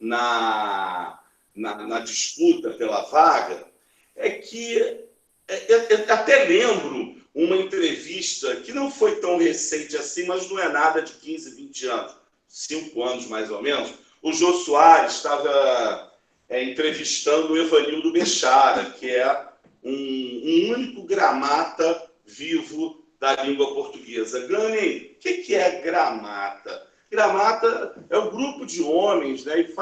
na disputa pela vaga, é que eu até lembro uma entrevista que não foi tão recente assim, mas não é nada de 15, 20 anos, 5 anos mais ou menos. O Jô Soares estava entrevistando o Evanildo Bechara, que é um único gramata vivo da língua portuguesa. Gani, o que é gramata? Gramata é o grupo de homens, né, e ele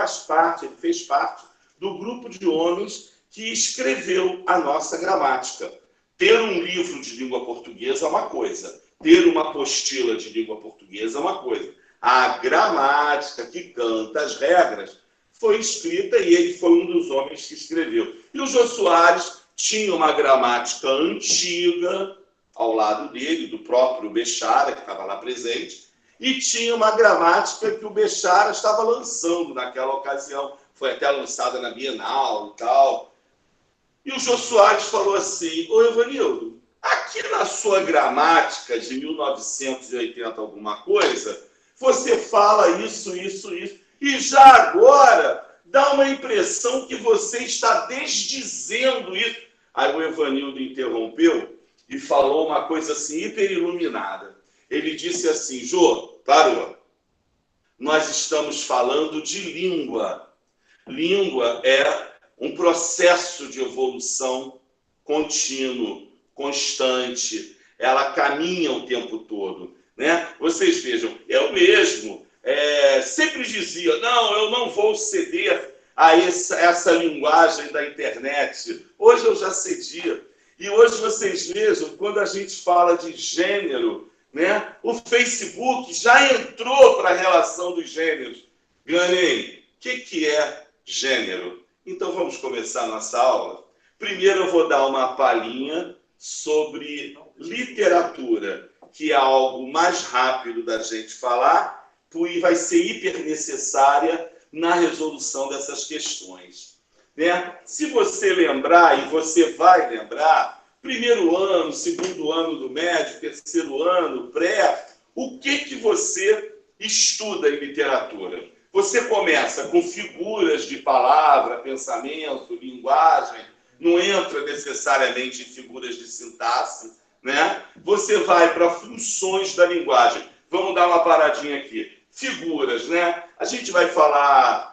fez parte do grupo de homens que escreveu a nossa gramática. Ter um livro de língua portuguesa é uma coisa, ter uma apostila de língua portuguesa é uma coisa. A gramática que canta as regras foi escrita e ele foi um dos homens que escreveu. E o Jô Soares tinha uma gramática antiga ao lado dele, do próprio Bechara, que estava lá presente, e tinha uma gramática que o Bechara estava lançando naquela ocasião. Foi até lançada na Bienal e tal. E o Jô Soares falou assim: ô Evanildo, aqui na sua gramática de 1980 alguma coisa, você fala isso, isso, isso, e já agora dá uma impressão que você está desdizendo isso. Aí o Evanildo interrompeu e falou uma coisa assim, hiperiluminada. Ele disse assim: Jô, parou, nós estamos falando de língua. Língua é um processo de evolução contínuo, constante. Ela caminha o tempo todo, né? Vocês vejam, eu mesmo sempre dizia, não, eu não vou ceder a essa linguagem da internet. Hoje eu já cedia. E hoje vocês vejam, quando a gente fala de gênero, né, o Facebook já entrou para a relação dos gêneros. Gani, o que é gênero? Então vamos começar a nossa aula. Primeiro eu vou dar uma palhinha sobre literatura, que é algo mais rápido da gente falar e vai ser hiper necessária na resolução dessas questões. Né? Se você lembrar, e você vai lembrar, primeiro ano, segundo ano do médio, terceiro ano, pré, o que você estuda em literatura? Você começa com figuras de palavra, pensamento, linguagem, não entra necessariamente em figuras de sintaxe, né? Você vai para funções da linguagem. Vamos dar uma paradinha aqui. Figuras, né? A gente vai falar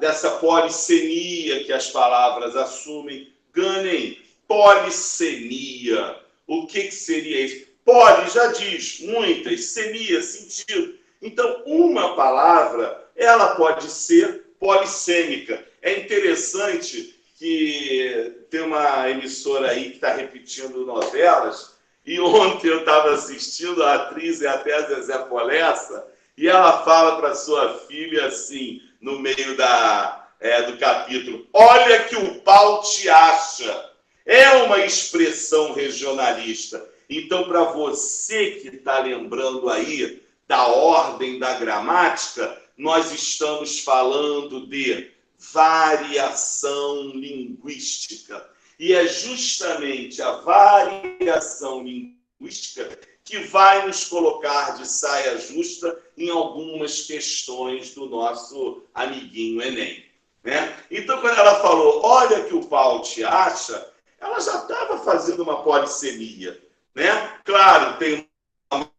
dessa polissemia que as palavras assumem. Gani, polissemia. O que seria isso? Poli já diz muitas, semia, sentido. Então, uma palavra, ela pode ser polissêmica. É interessante que tem uma emissora aí que está repetindo novelas, e ontem eu estava assistindo, a atriz é até a Zezé Polessa, e ela fala para sua filha assim, no meio do capítulo: olha que o pau te acha. É uma expressão regionalista. Então, para você que está lembrando aí da ordem da gramática, nós estamos falando de variação linguística. E é justamente a variação linguística que vai nos colocar de saia justa em algumas questões do nosso amiguinho Enem. Né? Então, quando ela falou, olha que o pau te acha, ela já estava fazendo uma polissemia. Né? Claro, tem uma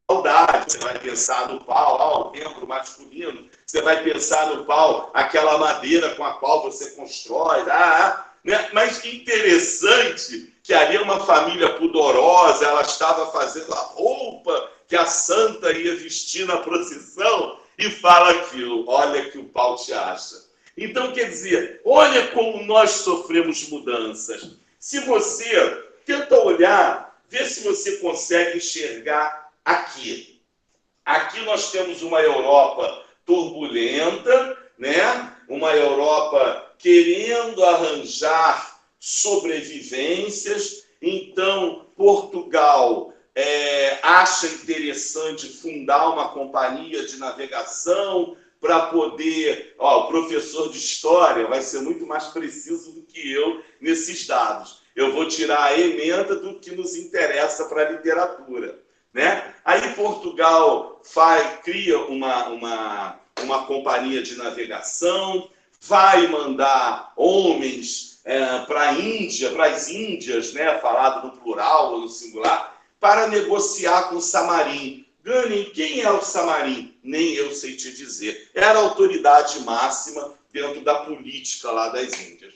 maldade, você vai pensar no pau, o membro masculino, você vai pensar no pau, aquela madeira com a qual você constrói, né? Mas interessante que ali é uma família pudorosa, ela estava fazendo a roupa que a santa ia vestir na procissão e fala aquilo, olha que o pau te acha. Então, quer dizer, olha como nós sofremos mudanças. Se você tenta olhar, vê se você consegue enxergar aqui. Aqui nós temos uma Europa turbulenta, né? Uma Europa querendo arranjar sobrevivências. Então, Portugal acha interessante fundar uma companhia de navegação para poder... o professor de história vai ser muito mais preciso do que eu nesses dados. Eu vou tirar a ementa do que nos interessa para a literatura. Né? Aí Portugal cria uma uma companhia de navegação, vai mandar homens para a Índia, para as Índias, né, falado no plural ou no singular, para negociar com Samarim. Gânin, quem é o Samarim? Nem eu sei te dizer. Era a autoridade máxima dentro da política lá das Índias.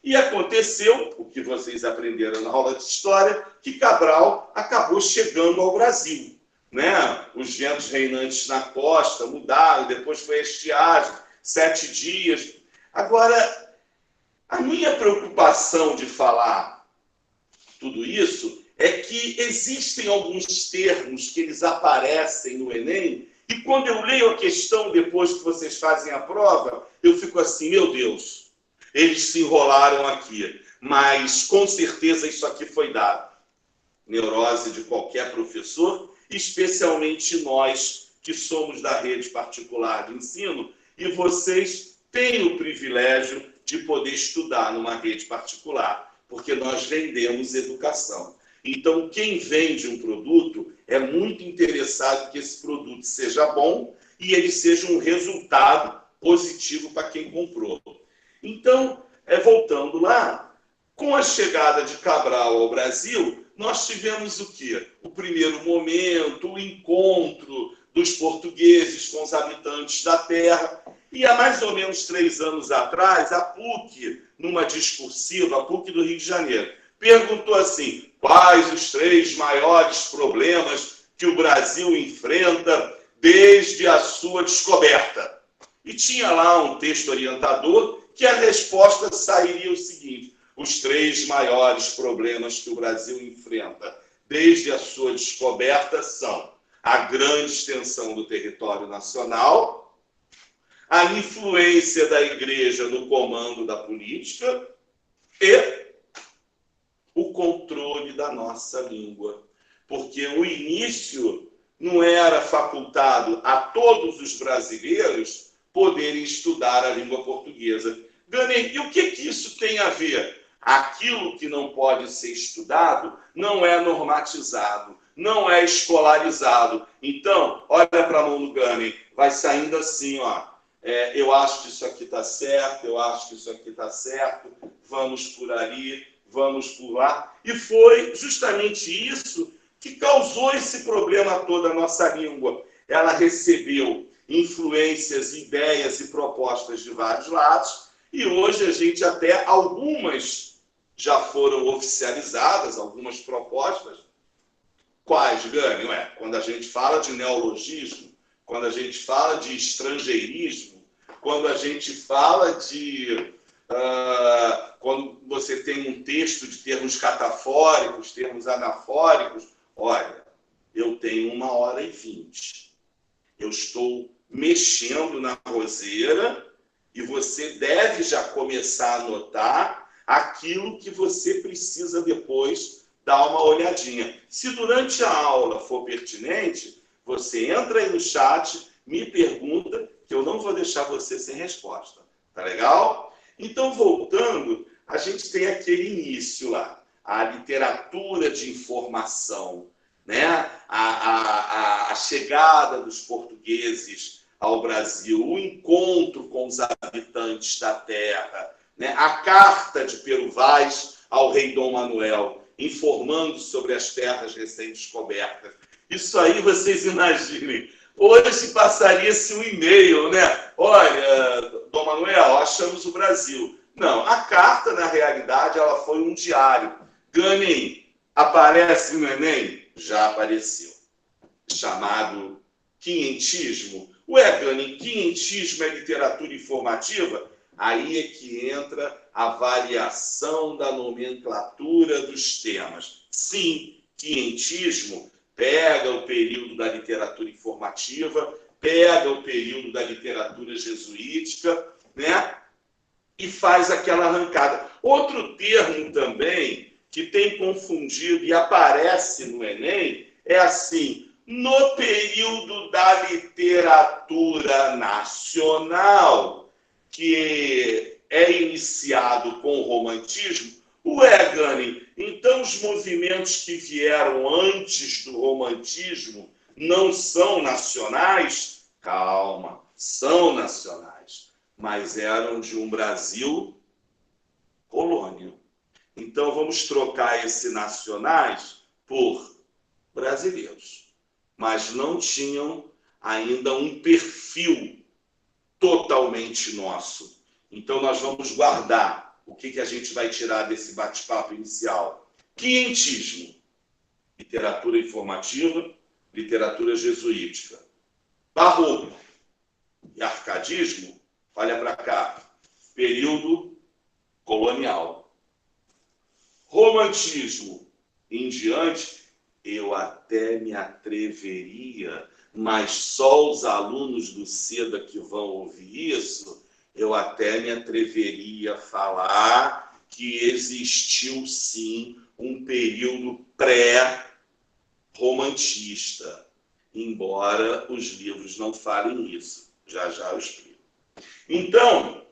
E aconteceu, o que vocês aprenderam na aula de história, que Cabral acabou chegando ao Brasil, né? Os ventos reinantes na costa mudaram, depois foi a estiagem, 7 dias. Agora, a minha preocupação de falar tudo isso é que existem alguns termos que eles aparecem no Enem, e quando eu leio a questão depois que vocês fazem a prova, eu fico assim, meu Deus, eles se enrolaram aqui, mas com certeza isso aqui foi dado. Neurose de qualquer professor, especialmente nós que somos da rede particular de ensino, e vocês têm o privilégio de poder estudar numa rede particular, porque nós vendemos educação. Então, quem vende um produto é muito interessado que esse produto seja bom e ele seja um resultado positivo para quem comprou. Então, voltando lá, com a chegada de Cabral ao Brasil, nós tivemos o quê? O primeiro momento, o encontro dos portugueses com os habitantes da terra. E há mais ou menos 3 anos atrás, a PUC, numa discursiva, a PUC do Rio de Janeiro, perguntou assim, quais os 3 maiores problemas que o Brasil enfrenta desde a sua descoberta? E tinha lá um texto orientador que a resposta sairia o seguinte, os 3 maiores problemas que o Brasil enfrenta desde a sua descoberta são a grande extensão do território nacional, a influência da igreja no comando da política e o controle da nossa língua. Porque o início não era facultado a todos os brasileiros poderem estudar a língua portuguesa. Gânin, e o que isso tem a ver? Aquilo que não pode ser estudado não é normatizado, não é escolarizado. Então, olha para a mão do Gânin, vai saindo assim, ó. Eu acho que isso aqui está certo, eu acho que isso aqui está certo, vamos por ali, vamos por lá. E foi justamente isso que causou esse problema todo à nossa língua. Ela recebeu influências, ideias e propostas de vários lados, e hoje a gente até, algumas já foram oficializadas, algumas propostas. Quais, Gânin? Quando a gente fala de neologismo, quando a gente fala de estrangeirismo, quando a gente fala de... quando você tem um texto de termos catafóricos, termos anafóricos, olha, eu tenho 1h20. Eu estou mexendo na roseira e você deve já começar a anotar aquilo que você precisa depois dar uma olhadinha. Se durante a aula for pertinente, você entra aí no chat, me pergunta, que eu não vou deixar você sem resposta. Tá legal? Então, voltando, a gente tem aquele início lá, a literatura de informação, né? A chegada dos portugueses ao Brasil, o encontro com os habitantes da terra, né? A carta de Pero Vaz ao rei Dom Manuel, informando sobre as terras recém-descobertas. Isso aí, vocês imaginem, hoje passaria-se um e-mail, né? Olha, Dom Manuel, achamos o Brasil. Não, a carta, na realidade, ela foi um diário. Gânin, aparece no Enem? Já apareceu. Chamado quinhentismo. Gânin, quinhentismo é literatura informativa? Aí é que entra a variação da nomenclatura dos temas. Sim, quinhentismo pega o período da literatura informativa, pega o período da literatura jesuítica, né? E faz aquela arrancada. Outro termo também que tem confundido e aparece no Enem é assim, no período da literatura nacional, que é iniciado com o romantismo, Gânin, então os movimentos que vieram antes do romantismo não são nacionais? Calma, são nacionais, mas eram de um Brasil colônia. Então, vamos trocar esses nacionais por brasileiros, mas não tinham ainda um perfil totalmente nosso. Então, nós vamos guardar o que a gente vai tirar desse bate-papo inicial. Quientismo, literatura informativa, literatura jesuítica. Barroco e arcadismo, olha para cá, período colonial. Romantismo em diante, eu até me atreveria, mas só os alunos do SEDA que vão ouvir isso, eu até me atreveria a falar que existiu sim um período pré-romantista, embora os livros não falem isso. Já já eu explico. Então,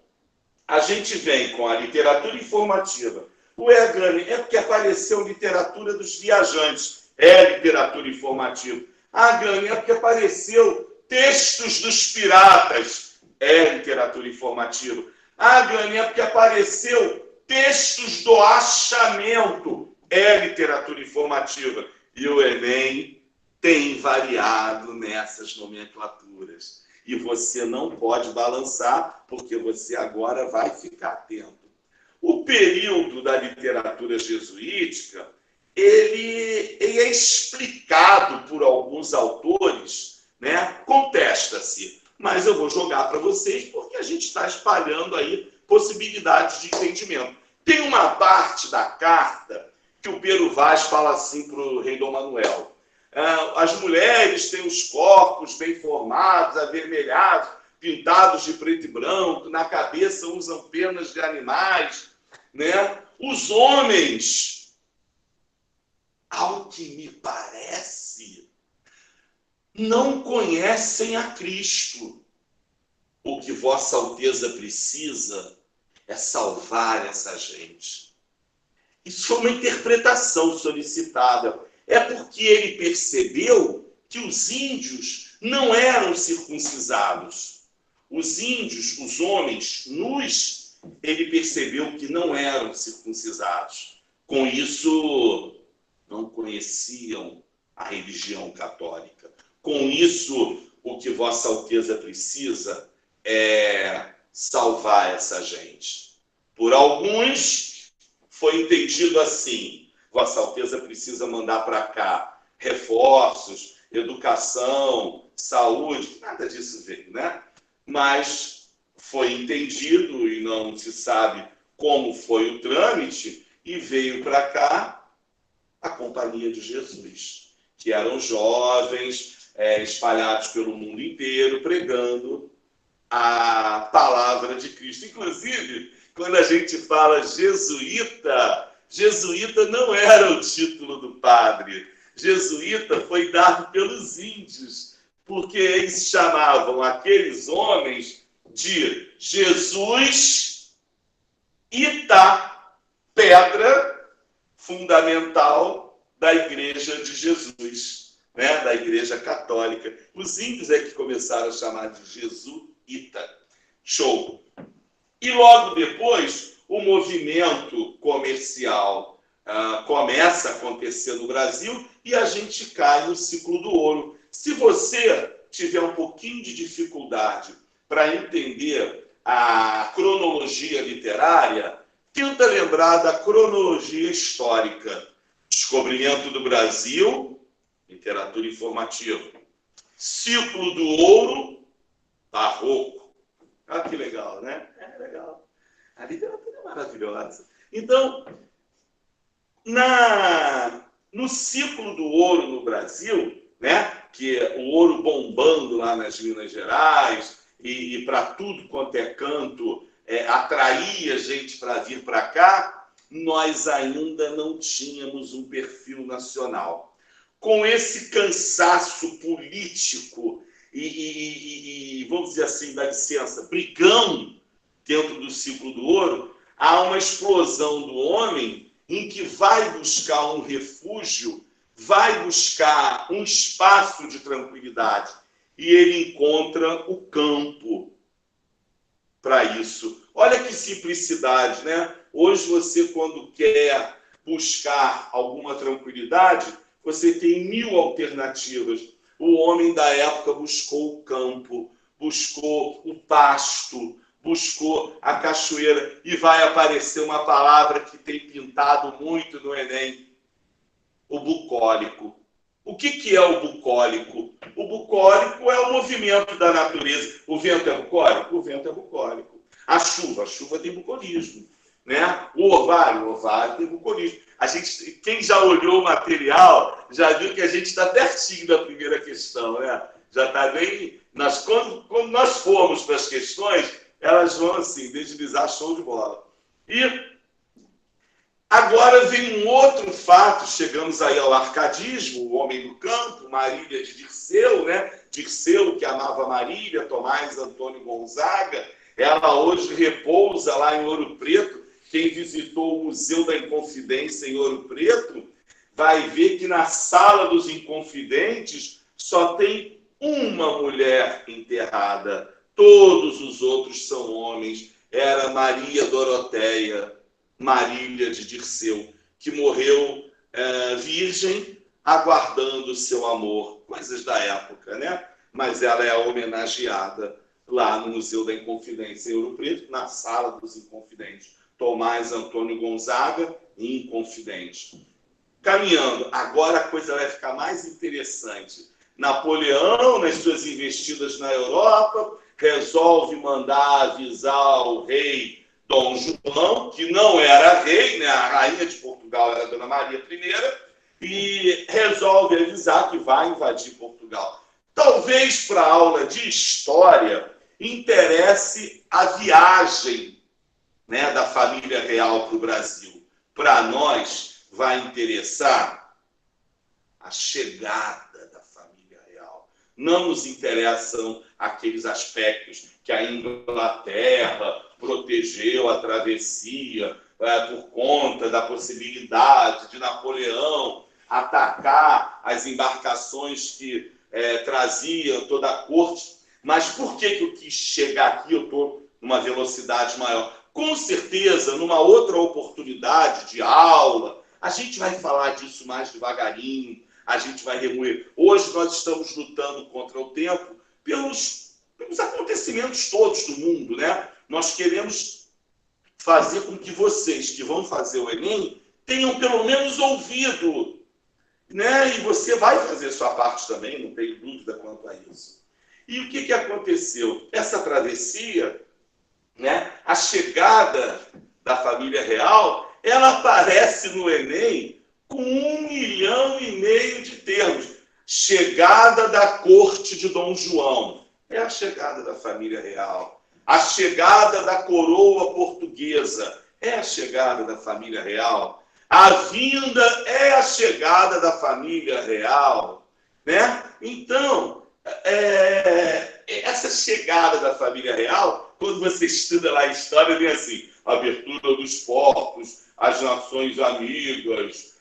a gente vem com a literatura informativa. O Gani, é porque apareceu literatura dos viajantes. É literatura informativa. Gani, é porque apareceu textos dos piratas. É literatura informativa. Gani, é porque apareceu textos do achamento. É literatura informativa. E o Enem tem variado nessas nomenclaturas. E você não pode balançar, porque você agora vai ficar atento. O período da literatura jesuítica, ele é explicado por alguns autores, né? Contesta-se, mas eu vou jogar para vocês porque a gente está espalhando aí possibilidades de entendimento. Tem uma parte da carta que o Pero Vaz fala assim para o rei Dom Manuel. As mulheres têm os corpos bem formados, avermelhados, pintados de preto e branco, na cabeça usam penas de animais, né? Os homens, ao que me parece, não conhecem a Cristo. O que Vossa Alteza precisa é salvar essa gente. Isso foi uma interpretação solicitada. É porque ele percebeu que os índios não eram circuncisados. Os índios, os homens nus, ele percebeu que não eram circuncisados. Com isso, não conheciam a religião católica. Com isso, o que Vossa Alteza precisa é salvar essa gente. Por alguns, foi entendido assim: Vossa Alteza precisa mandar para cá reforços, educação, saúde, nada disso veio, né? Mas foi entendido e não se sabe como foi o trâmite e veio para cá a Companhia de Jesus, que eram jovens espalhados pelo mundo inteiro pregando a palavra de Cristo. Inclusive, quando a gente fala jesuíta, jesuíta não era o título do padre. Jesuíta foi dado pelos índios, porque eles chamavam aqueles homens de Jesus Ita, pedra fundamental da Igreja de Jesus, né? Da Igreja Católica. Os índios é que começaram a chamar de jesuíta. Show! E logo depois, o movimento comercial começa a acontecer no Brasil e a gente cai no ciclo do ouro. Se você tiver um pouquinho de dificuldade para entender a cronologia literária, tenta lembrar da cronologia histórica. Descobrimento do Brasil, literatura informativa. Ciclo do ouro, barroco. Que legal, né? É legal. A literatura é maravilhosa. Então, no ciclo do ouro no Brasil, né, que é o ouro bombando lá nas Minas Gerais e para tudo quanto é canto, atraía gente para vir para cá, nós ainda não tínhamos um perfil nacional. Com esse cansaço político e vamos dizer assim, dá licença, brigão dentro do ciclo do ouro, há uma explosão do homem em que vai buscar um refúgio, vai buscar um espaço de tranquilidade. e ele encontra o campo para isso. Olha que simplicidade, né? Hoje você, quando quer buscar alguma tranquilidade, você tem 1000 alternativas. O homem da época buscou o campo, buscou o pasto, buscou a cachoeira, e vai aparecer uma palavra que tem pintado muito no Enem: o bucólico. O que é o bucólico? O bucólico é o movimento da natureza. O vento é bucólico? O vento é bucólico. A chuva tem bucolismo. Né? O orvalho tem bucolismo. Quem já olhou o material já viu que a gente está pertinho da primeira questão. Né? Já está bem... Quando nós formos para as questões, elas vão assim, deslizar, show de bola. E agora vem um outro fato, chegamos aí ao arcadismo, o homem do campo, Marília de Dirceu, né? Dirceu, que amava Marília, Tomás Antônio Gonzaga, ela hoje repousa lá em Ouro Preto. Quem visitou o Museu da Inconfidência em Ouro Preto vai ver que na Sala dos Inconfidentes só tem uma mulher enterrada, todos os outros são homens. Era Maria Doroteia Marília de Dirceu, que morreu virgem, aguardando o seu amor. Coisas da época, né? Mas ela é homenageada lá no Museu da Inconfidência em Ouro Preto, na Sala dos Inconfidentes. Tomás Antônio Gonzaga, Inconfidente. Caminhando, agora a coisa vai ficar mais interessante. Napoleão, nas suas investidas na Europa, resolve mandar avisar o rei Dom João, que não era rei, né? A rainha de Portugal era a Dona Maria I, e resolve avisar que vai invadir Portugal. Talvez para a aula de história interesse a viagem, né, da família real para o Brasil. Para nós vai interessar a chegada da família real. Não nos interessam aqueles aspectos que a Inglaterra protegeu a travessia por conta da possibilidade de Napoleão atacar as embarcações que traziam toda a corte. Mas por que eu quis chegar aqui? Eu estou numa velocidade maior. Com certeza, numa outra oportunidade de aula, a gente vai falar disso mais devagarinho, a gente vai remoer. Hoje nós estamos lutando contra o tempo pelos acontecimentos todos do mundo, né? Nós queremos fazer com que vocês que vão fazer o Enem tenham pelo menos ouvido, né? E você vai fazer sua parte também, não tenho dúvida quanto a isso. E o que aconteceu? Essa travessia, né? A chegada da família real, ela aparece no Enem com 1,5 milhão de termos. Chegada da corte de Dom João. É a chegada da família real. A chegada da coroa portuguesa. É a chegada da família real. A vinda é a chegada da família real. Né? Então, essa chegada da família real, quando você estuda lá a história, vem assim: abertura dos portos, as nações amigas,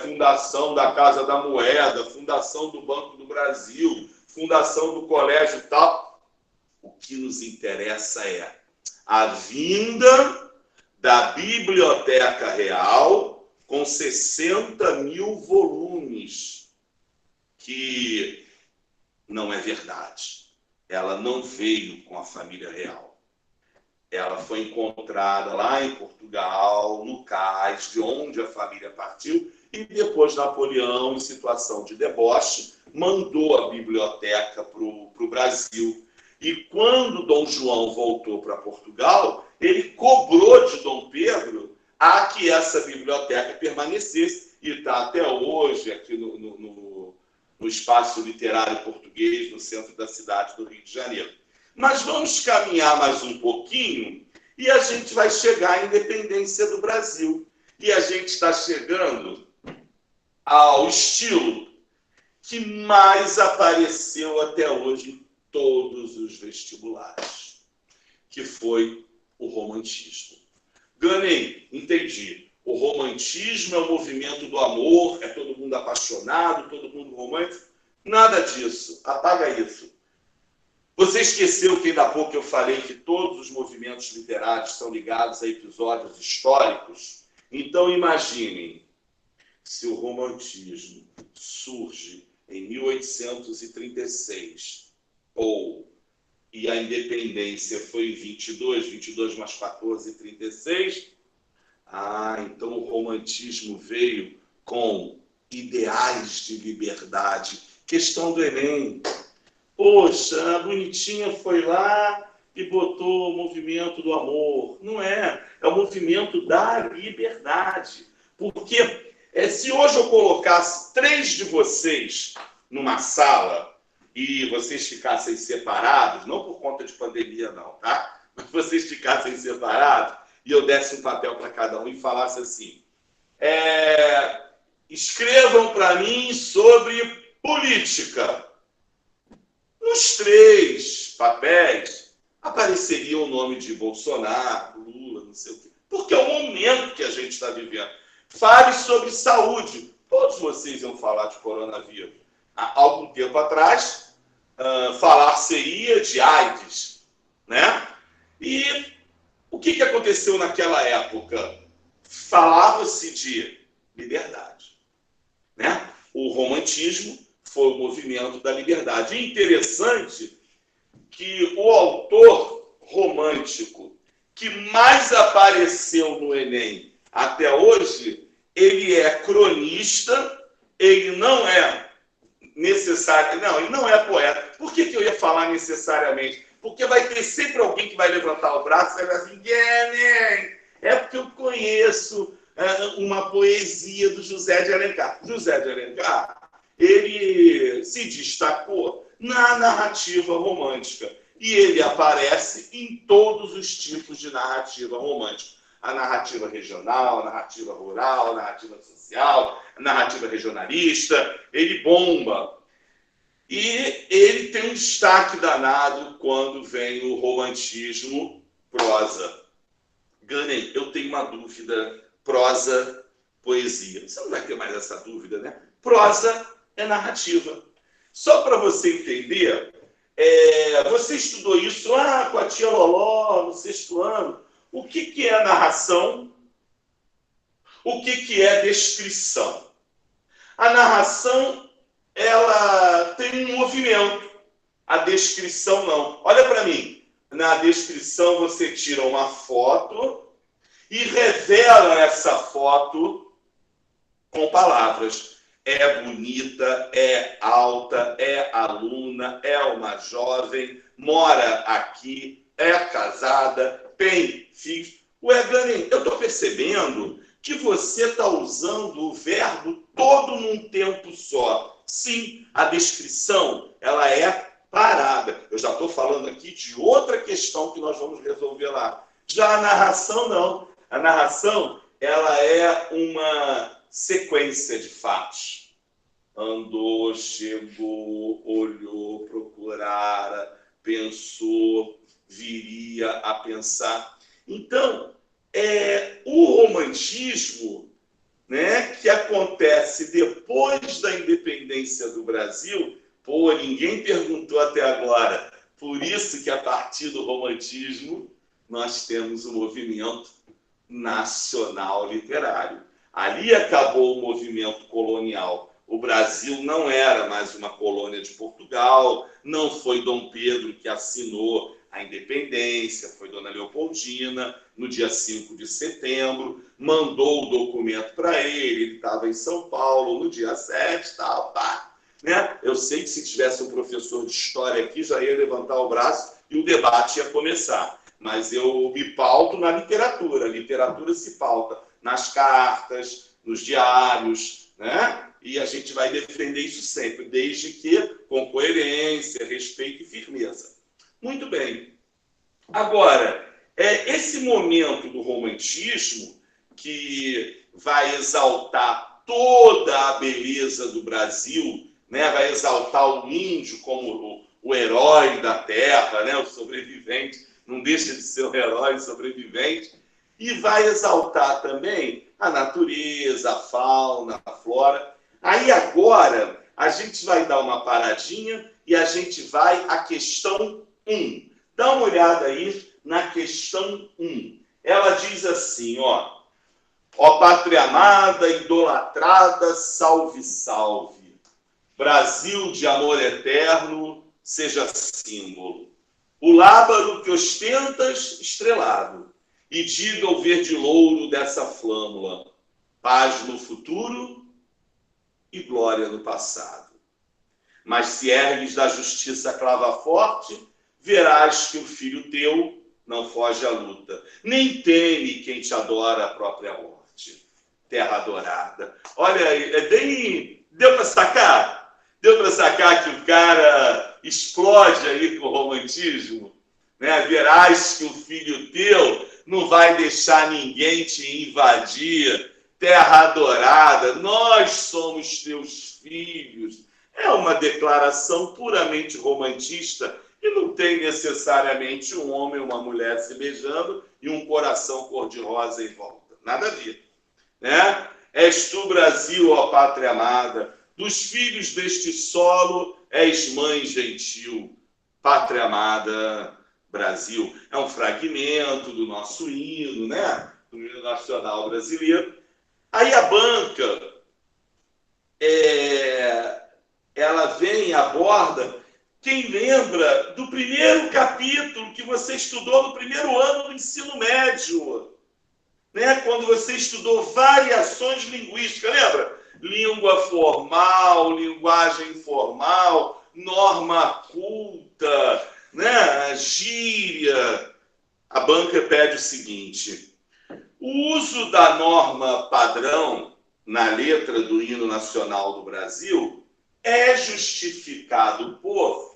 fundação da Casa da Moeda, fundação do Banco do Brasil, fundação do colégio e tal. O que nos interessa é a vinda da Biblioteca Real com 60 mil volumes, que não é verdade. Ela não veio com a família real. Ela foi encontrada lá em Portugal, no cais, de onde a família partiu, e depois Napoleão, em situação de deboche, mandou a biblioteca para o Brasil. E quando Dom João voltou para Portugal, ele cobrou de Dom Pedro a que essa biblioteca permanecesse, e está até hoje aqui no espaço literário português, no centro da cidade do Rio de Janeiro. Mas vamos caminhar mais um pouquinho e a gente vai chegar à independência do Brasil. E a gente está chegando ao estilo que mais apareceu até hoje em todos os vestibulares, que foi o romantismo. Ganhei, entendi. O romantismo é o movimento do amor, é todo mundo apaixonado, todo mundo romântico. Nada disso, apaga isso. Você esqueceu que ainda há pouco eu falei que todos os movimentos literários são ligados a episódios históricos? Então imaginem, se o romantismo surge em 1836, e a independência foi em 22 mais 14, 36, então o romantismo veio com ideais de liberdade. Questão do Enem. Poxa, a bonitinha foi lá e botou o movimento do amor. Não é. É o movimento da liberdade. Porque se hoje eu colocasse 3 de vocês numa sala e vocês ficassem separados, não por conta de pandemia não, tá? Mas vocês ficassem separados e eu desse um papel para cada um e falasse assim, escrevam para mim sobre política. Nos 3 papéis apareceria o nome de Bolsonaro, Lula, não sei o quê. Porque é o momento que a gente está vivendo. Fale sobre saúde. Todos vocês iam falar de coronavírus. Há algum tempo atrás, falar-se-ia de AIDS, né? E o que aconteceu naquela época? Falava-se de liberdade, né? O romantismo foi o movimento da liberdade. E interessante que o autor romântico que mais apareceu no Enem até hoje, ele é cronista, ele não é necessário, não, ele não é poeta. Por que eu ia falar necessariamente? Porque vai ter sempre alguém que vai levantar o braço e vai dizer assim, é porque eu conheço uma poesia do José de Alencar. José de Alencar, ele se destacou na narrativa romântica. E ele aparece em todos os tipos de narrativa romântica. A narrativa regional, a narrativa rural, a narrativa social, a narrativa regionalista. Ele bomba. E ele tem um destaque danado quando vem o romantismo prosa. Gunning, eu tenho uma dúvida. Prosa, poesia. Você não vai ter mais essa dúvida, né? Prosa é narrativa. Só para você entender, você estudou isso com a tia Loló no 6º ano. O que é narração? O que é descrição? A narração, ela tem um movimento. A descrição não. Olha para mim. Na descrição você tira uma foto e revela essa foto com palavras. É bonita, é alta, é aluna, é uma jovem, mora aqui, é casada, tem filhos. Ué, Ganin, eu estou percebendo que você está usando o verbo todo num tempo só. Sim, a descrição, ela é parada. Eu já estou falando aqui de outra questão que nós vamos resolver lá. Já a narração, não. A narração, ela é uma sequência de fatos. Andou, chegou, olhou, procurara, pensou, viria a pensar. Então, o romantismo, né, que acontece depois da independência do Brasil, ninguém perguntou até agora. Por isso que a partir do romantismo nós temos o movimento nacional literário. Ali acabou o movimento colonial. O Brasil não era mais uma colônia de Portugal, não foi Dom Pedro que assinou a independência, foi Dona Leopoldina, no dia 5 de setembro, mandou o documento para ele estava em São Paulo, no dia 7, tal, pá. Né? Eu sei que se tivesse um professor de história aqui, já ia levantar o braço e o debate ia começar. Mas eu me pauto na literatura. A literatura se pauta nas cartas, nos diários, né? E a gente vai defender isso sempre, desde que com coerência, respeito e firmeza. Muito bem. Agora, esse momento do romantismo, que vai exaltar toda a beleza do Brasil, né? Vai exaltar o índio como o herói da terra, né? O sobrevivente, não deixa de ser um herói sobrevivente, e vai exaltar também a natureza, a fauna, a flora. Aí agora a gente vai dar uma paradinha e a gente vai à questão 1. Dá uma olhada aí na questão 1. Ela diz assim, ó pátria amada, idolatrada, salve, salve. Brasil de amor eterno, seja símbolo. O lábaro que ostentas, estrelado, e diga o verde louro dessa flâmula, paz no futuro e glória no passado. Mas se ergues da justiça clava forte, verás que o filho teu não foge à luta, nem teme quem te adora a própria morte. Terra adorada. Olha aí, deu para sacar? Deu para sacar que o cara explode aí com o romantismo? Né? Verás que o filho teu não vai deixar ninguém te invadir. Terra adorada, nós somos teus filhos. É uma declaração puramente romantista e não tem necessariamente um homem e uma mulher se beijando e um coração cor-de-rosa em volta. Nada a ver. Né? És tu, Brasil, ó pátria amada, dos filhos deste solo és mãe gentil. Pátria amada, Brasil. É um fragmento do nosso hino, né? Do hino nacional brasileiro. Aí a banca, ela vem e aborda, quem lembra do primeiro capítulo que você estudou no primeiro ano do ensino médio, né? Quando você estudou variações linguísticas, lembra? Língua formal, linguagem informal, norma culta, né? Gíria. A banca pede o seguinte: o uso da norma padrão na letra do hino nacional do Brasil é justificado por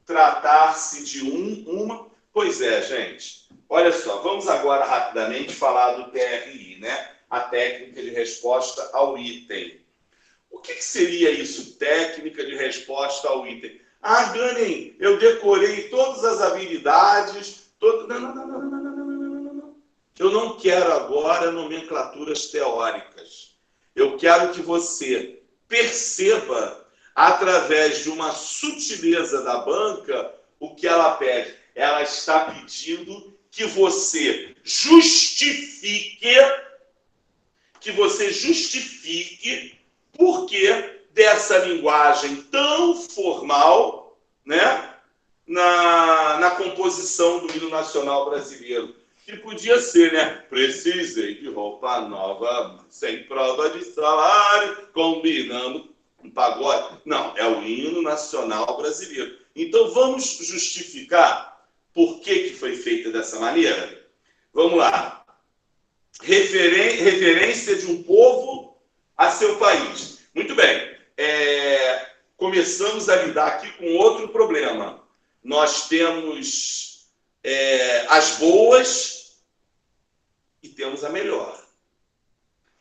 tratar-se de uma... Pois é, gente. Olha só, vamos agora rapidamente falar do TRI, né? A técnica de resposta ao item. O que seria isso, técnica de resposta ao item? Ah, Gunning, eu decorei todas as habilidades... Não. Eu não quero agora nomenclaturas teóricas. Eu quero que você perceba, através de uma sutileza da banca, o que ela pede. Ela está pedindo que você justifique por que dessa linguagem tão formal, né, na composição do hino nacional brasileiro. Que podia ser, né? Precisei de roupa nova, sem prova de salário, combinando um pagode. Não, é o hino nacional brasileiro. Então, vamos justificar por que foi feita dessa maneira? Vamos lá. Referência de um povo a seu país. Muito bem. Começamos a lidar aqui com outro problema. Nós temos as boas e temos a melhor.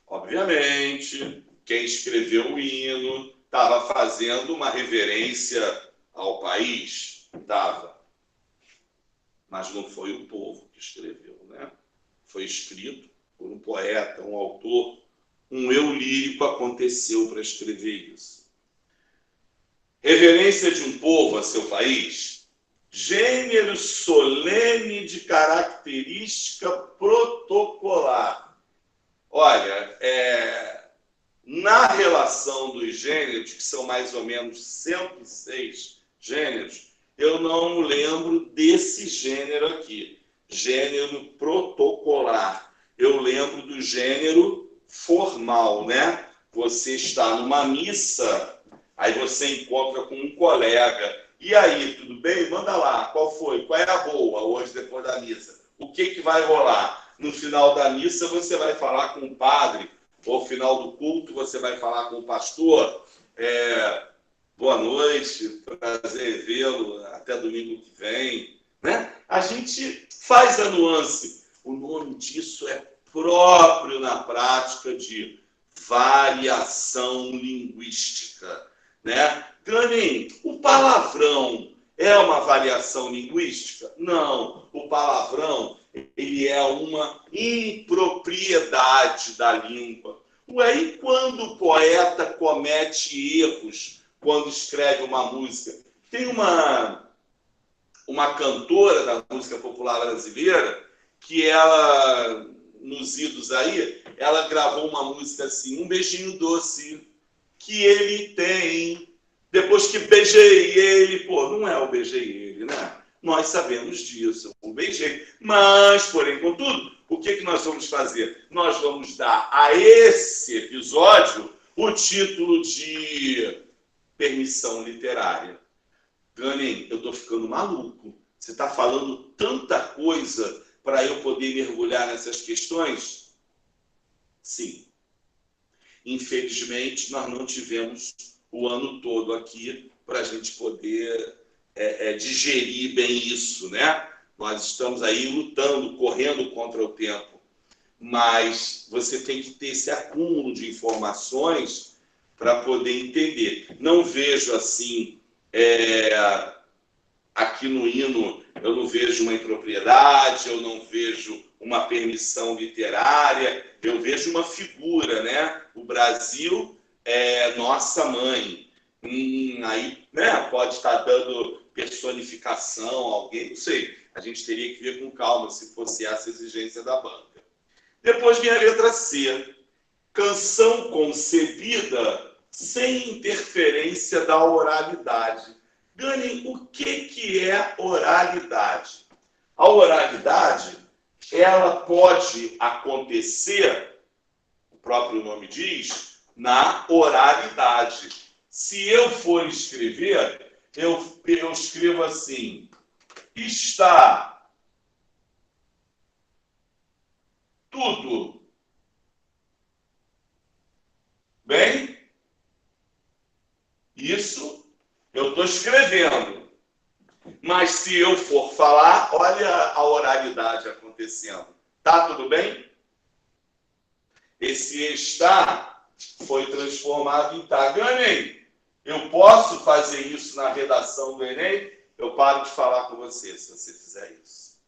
Obviamente, quem escreveu o hino estava fazendo uma reverência ao país. Estava. Mas não foi o povo que escreveu, né? Foi escrito por um poeta, um autor, um eu lírico aconteceu para escrever isso. Reverência de um povo a seu país, gênero solene de característica protocolar. Olha, na relação dos gêneros, que são mais ou menos 106 gêneros, eu não lembro desse gênero aqui, gênero protocolar. Eu lembro do gênero formal, né? Você está numa missa, aí você encontra com um colega. E aí, tudo bem? Manda lá, qual foi? Qual é a boa hoje, depois da missa? O que vai rolar? No final da missa, você vai falar com o padre, ou no final do culto, você vai falar com o pastor. Boa noite, prazer vê-lo, até domingo que vem. Né? A gente faz a nuance. O nome disso é próprio na prática de variação linguística. Né? Gunning, o palavrão é uma variação linguística? Não. O palavrão ele é uma impropriedade da língua. E quando o poeta comete erros quando escreve uma música? Tem uma uma cantora da música popular brasileira, que ela, nos idos aí, ela gravou uma música assim, um beijinho doce que ele tem, depois que beijei ele, pô, não é o beijei ele, né? Nós sabemos disso, o beijei. Mas, porém, contudo, o que nós vamos fazer? Nós vamos dar a esse episódio o título de permissão literária. Gunning, eu estou ficando maluco. Você está falando tanta coisa para eu poder mergulhar nessas questões? Sim. Infelizmente, nós não tivemos o ano todo aqui para a gente poder digerir bem isso, né? Nós estamos aí lutando, correndo contra o tempo. Mas você tem que ter esse acúmulo de informações para poder entender. Não vejo assim... aqui no hino eu não vejo uma impropriedade, eu não vejo uma permissão literária, eu vejo uma figura, né? O Brasil é nossa mãe. Aí, né, pode estar dando personificação a alguém, não sei. A gente teria que ver com calma se fosse essa a exigência da banca. Depois vem a letra C. Canção concebida sem interferência da oralidade. Gunning, o que é oralidade? A oralidade, ela pode acontecer, o próprio nome diz, na oralidade. Se eu for escrever, eu escrevo assim, está tudo bem? Isso eu estou escrevendo. Mas se eu for falar, olha a oralidade acontecendo. Tá tudo bem? Esse está foi transformado em tá. Gunning, eu posso fazer isso na redação do Enem? Eu paro de falar com você se você fizer isso.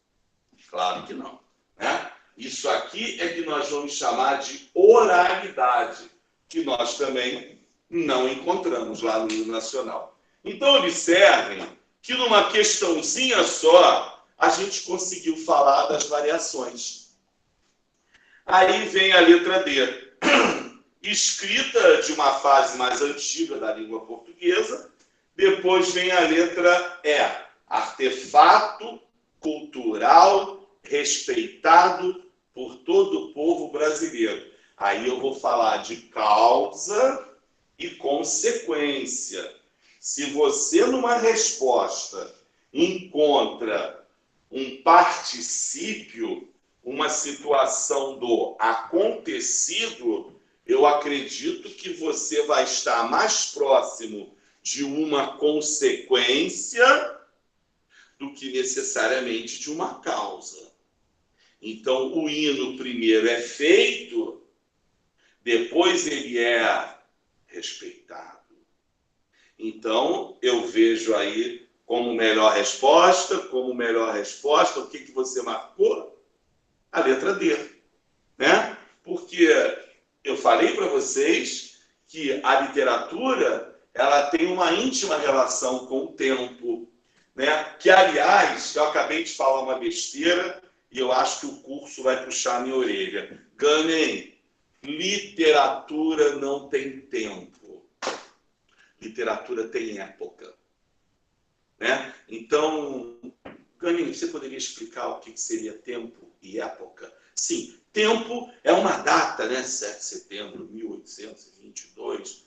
Claro que não, né? Isso aqui é que nós vamos chamar de oralidade, que nós também não encontramos lá no hino nacional. Então, observem que numa questãozinha só, a gente conseguiu falar das variações. Aí vem a letra D, escrita de uma fase mais antiga da língua portuguesa. Depois vem a letra E, artefato cultural respeitado por todo o povo brasileiro. Aí eu vou falar de causa e consequência. Se você, numa resposta, encontra um particípio, uma situação do acontecido, eu acredito que você vai estar mais próximo de uma consequência do que necessariamente de uma causa. Então, o hino primeiro é feito, depois ele é respeitado. Então, eu vejo aí como melhor resposta, o que você marcou? A letra D, né? Porque eu falei para vocês que a literatura, ela tem uma íntima relação com o tempo, né? Que, aliás, eu acabei de falar uma besteira e eu acho que o curso vai puxar a minha orelha. Gunning, literatura não tem tempo. Literatura tem época, né? Então, Gunning, você poderia explicar o que seria tempo e época? Sim, tempo é uma data, né? 7 de setembro de 1822.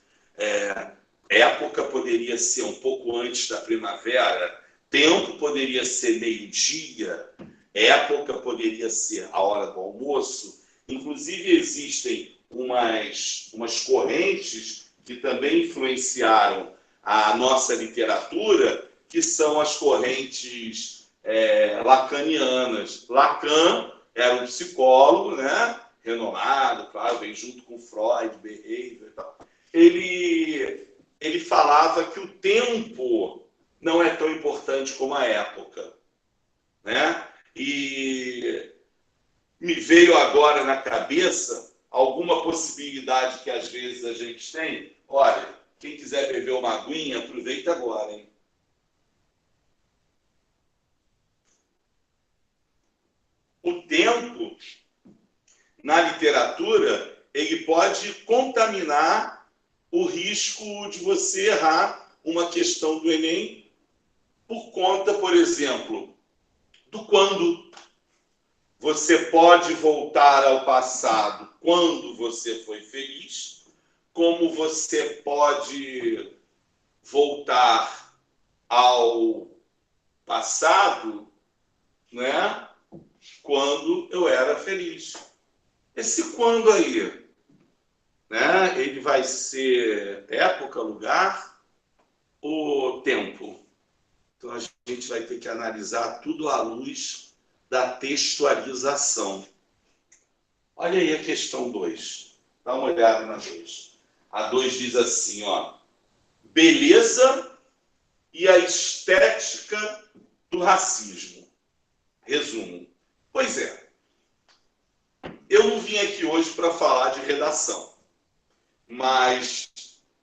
Época poderia ser um pouco antes da primavera. Tempo poderia ser meio-dia. Época poderia ser a hora do almoço. Inclusive, existem umas correntes que também influenciaram a nossa literatura, que são as correntes lacanianas. Lacan era um psicólogo, né? Renomado, claro, vem junto com Freud, Behavior e tal. Ele falava que o tempo não é tão importante como a época, né? E me veio agora na cabeça alguma possibilidade que às vezes a gente tem. Olha, quem quiser beber uma aguinha, aproveita agora, hein? o tempo, na literatura, ele pode contaminar o risco de você errar uma questão do Enem por conta, por exemplo, do quando. Você pode voltar ao passado quando você foi feliz, como você pode voltar ao passado, né, quando eu era feliz. Esse quando aí, né, ele vai ser época, lugar ou tempo? Então a gente vai ter que analisar tudo à luz da textualização. Olha aí a questão 2. Dá uma olhada na 2. A 2 diz assim, ó: beleza e a estética do racismo. Resumo. Pois é, eu não vim aqui hoje para falar de redação, mas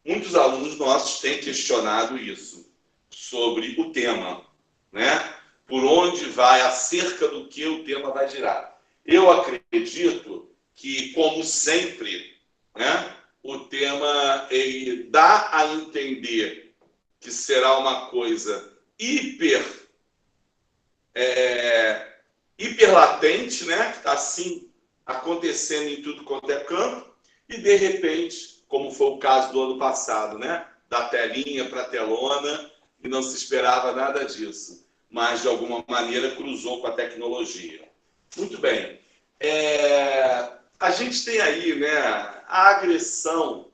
muitos alunos nossos têm questionado isso, sobre o tema, né? Por onde vai, acerca do que o tema vai girar. Eu acredito que, como sempre, né, o tema ele dá a entender que será uma coisa hiper latente, né, que está assim acontecendo em tudo quanto é campo, e de repente, como foi o caso do ano passado, né, da telinha para a telona, e não se esperava nada disso, mas de alguma maneira cruzou com a tecnologia. Muito bem. A gente tem aí, né, a agressão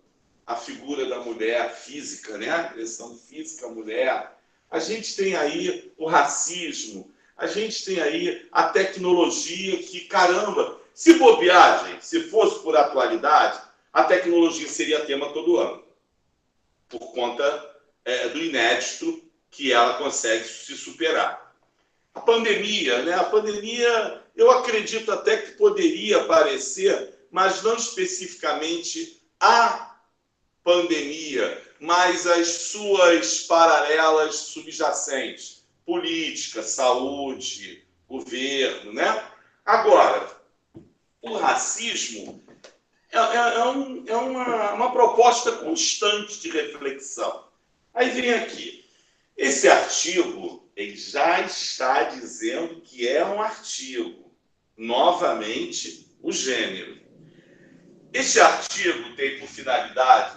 à figura da mulher física, né, a agressão física à mulher. A gente tem aí o racismo. A gente tem aí a tecnologia que, caramba, se bobear, gente, se fosse por atualidade, a tecnologia seria tema todo ano, por conta do inédito que ela consegue se superar. A pandemia, né? A pandemia, eu acredito até que poderia aparecer, mas não especificamente a pandemia, mas as suas paralelas subjacentes, política, saúde, governo, né? Agora, o racismo é uma proposta constante de reflexão. Aí vem aqui. Esse artigo ele já está dizendo que é um artigo. Novamente, o gênero. Este artigo tem por finalidade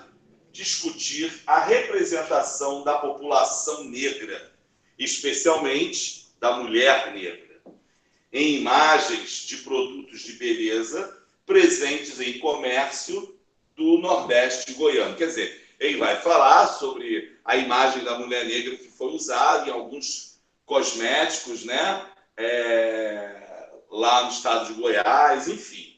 discutir a representação da população negra, especialmente da mulher negra, em imagens de produtos de beleza presentes em comércio do Nordeste goiano. Quer dizer, ele vai falar sobre a imagem da mulher negra que foi usada em alguns cosméticos, né? Lá no estado de Goiás, enfim.